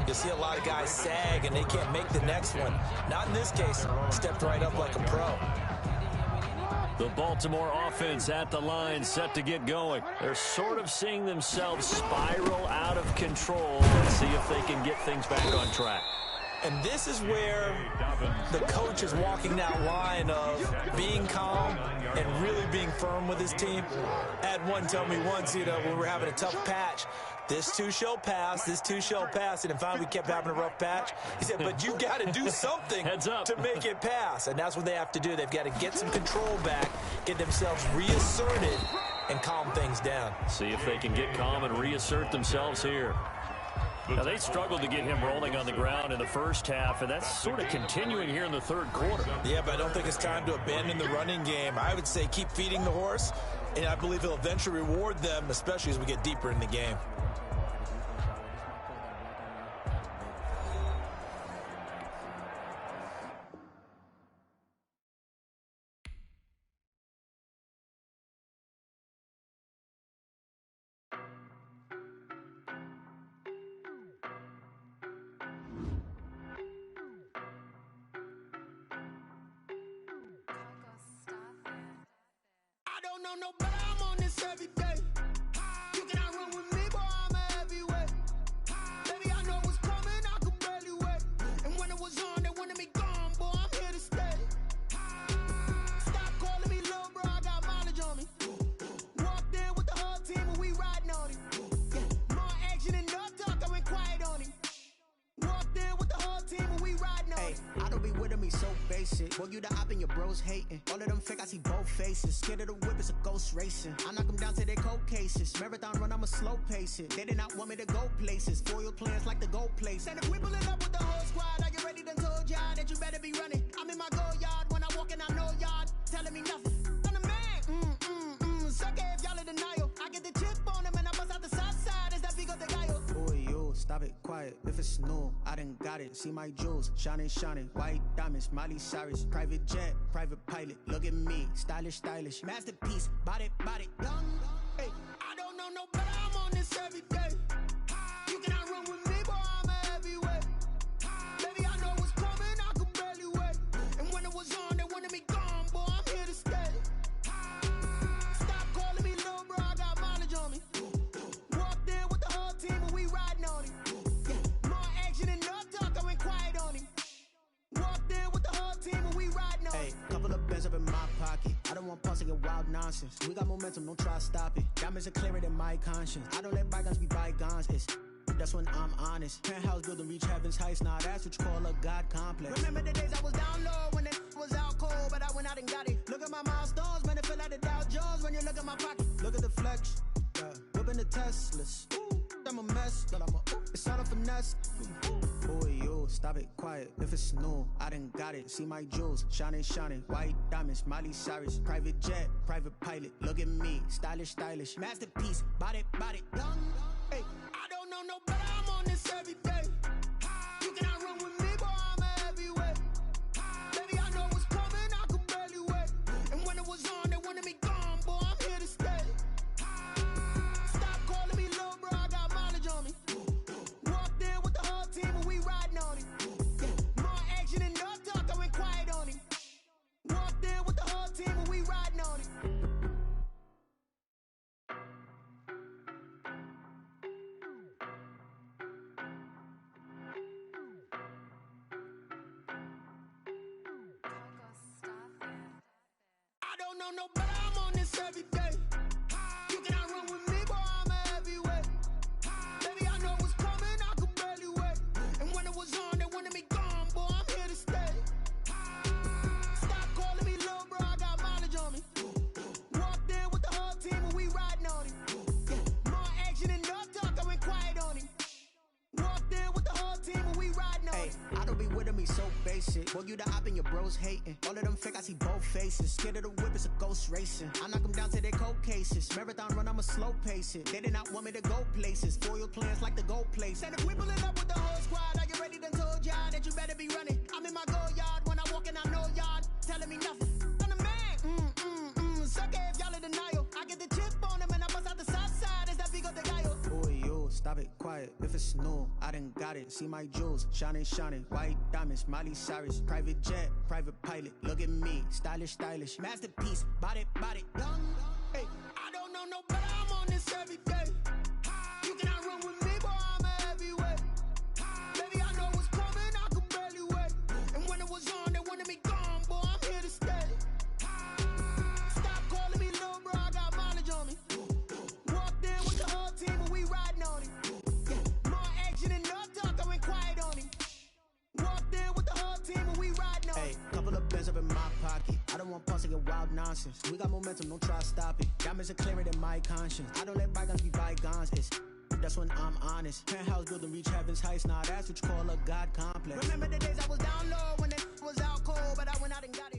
you'll see a lot of guys sag and they can't make the next one. Not in this case. Stepped right up like a pro.
The Baltimore offense at the line, set to get going. They're sort of seeing themselves spiral out of control. Let's see if they can get things back on track.
And this is where the coach is walking that line of being calm and really being firm with his team. I had one tell me once, when we were having a tough patch, this too shall pass, this too shall pass. And finally we kept having a rough patch. He said, but you got to do something to make it pass. And that's what they have to do. They've got to get some control back, get themselves reasserted, and calm things down.
See if they can get calm and reassert themselves here. Now, they struggled to get him rolling on the ground in the first half, and that's sort of continuing here in the third quarter.
Yeah, but I don't think it's time to abandon the running game. I would say keep feeding the horse, and I believe he'll eventually reward them, especially as we get deeper in the game.
I don't know no better, I'm on this every day. You cannot run with me, boy, I'm a heavyweight. Baby, I know what's coming, I could barely wait. And when it was on, they wanted me gone, boy, I'm here to stay. Stop calling me little bro, I got mileage on me. Walked in with the whole team and we riding on him. Yeah, more action and no talk, I went quiet on him. Walked in with the whole team and we riding on him. I don't be with me so basic. Boy, you the op and your bros hating. All of them fake, I see both faces. Scared of the whip, it's a ghost racing. I knock them down to their cold cases. Marathon run, I'ma slow pace it. They did not want me to go places. Foil plans like the gold place. And if we pulling up with the whole squad, I get ready to told y'all that you better be running. I'm in my go yard. When I walk in, I know y'all telling me nothing. I'm the man. Sucker if y'all in denial. I get the chip on them and I bust out the south side. Is that big of the guy? Boy, yo, stop it, quiet. If it's new, I done got it. See my jewels, shining, shining. White diamonds, Miley Cyrus. Private jet, private pilot. Look at me, stylish, stylish. Masterpiece, body, young. Hey, I don't know no better, I'm on this every day. You cannot run with me, boy, I'm a heavyweight. Baby, I know what's coming, I could barely wait. And when it was on, they wanted me gone, boy, I'm here to stay. Stop calling me little bro, I got mileage on me. Walked in with the whole team and we riding on him. Yeah, more action and no talk, I went quiet on him. Walked in with the whole team and we riding on him. Hey, couple of bands up in my pocket. I don't want pulse to get wild nonsense. We got momentum, don't try to stop it. Diamonds are clearer than my conscience. I don't let bygones be bygones. That's when I'm honest. Penthouse building reach heaven's heights. Now that's what you call a God complex. Remember the days I was down low when it was out cold, but I went out and got it. Look at my milestones, man, it feel like the Dow Jones when you look at my pocket. Look at the flex, yeah. Whipping the Teslas. Ooh, I'm a mess, but I'm a it's all a finesse. Boy, yo, stop it, quiet. If it's new, I done got it. See my jewels, shining, shining. White diamonds, Miley Cyrus. Private jet, private pilot. Look at me, stylish, stylish. Masterpiece, body, young. Hey, I don't know no better, I'm on this every day. You cannot run with me, boy, I'm a heavyweight. Baby, I know what's coming, I could barely wait. And when it was on, they wanted me gone, boy, I'm here to stay. Stop calling me little bro, I got mileage on me. Walked in with the whole team and we riding on him. Yeah, more action and no talk, I went quiet on him. Walked in with the whole team and we riding on him. I don't know no better, I'm on this every day. You cannot run with me, boy, I'm a heavyweight. Baby, I know what's coming, I could barely wait. And when it was on, they wanted me gone, boy, I'm here to stay. Stop calling me little bro, I got mileage on me. Walked in with the whole team and we riding on him. Yeah, more action and no talk, I went quiet on him. Walked in with the whole team and we riding on him. I don't be with me so basic. Boy, you the op and your bros hating. All of them fake, I see both faces. Scared of the whip, it's a ghost racing. I knock them down to their cold cases. Marathon run, I'ma slow pace it. They did not want me to go places. Foil plans like the gold place. And if we pulling up with the whole squad, I get ready to told y'all that you better be running. I'm in my go yard. When I walk in, I know y'all telling me nothing. I'm the man. Sucker if y'all in denial. I get the chip on them and I bust out the south side. Is that big of the guy? Boy, yo, stop it, quiet. If it's new, I done got it. See my jewels, shining, shining. White diamonds, Miley Cyrus. Private jet, private pilot. Look at me, stylish, stylish. Masterpiece, body, young. Hey, I don't know no better, I'm on this every day. You cannot run with me, boy, I'm a heavyweight. Baby, I know what's coming, I could barely wait. And when it was on, they wanted me gone, boy, I'm here to stay. Stop calling me little bro, I got mileage on me. Walked in with the whole team and we riding on him. Yeah, more action and no talk, I went quiet on him. Walked in with the whole team and we riding on him. Hey, couple of bands up in my pocket. I don't want pulse to get wild nonsense. We got momentum, don't try to stop it. Diamonds are clearer than my conscience. I don't let bygones be bygones. That's when I'm honest. Penthouse building, reach heaven's heights. Nah, that's what you call a God complex. Remember the days I was down low when it was out cold, but I went out and got it.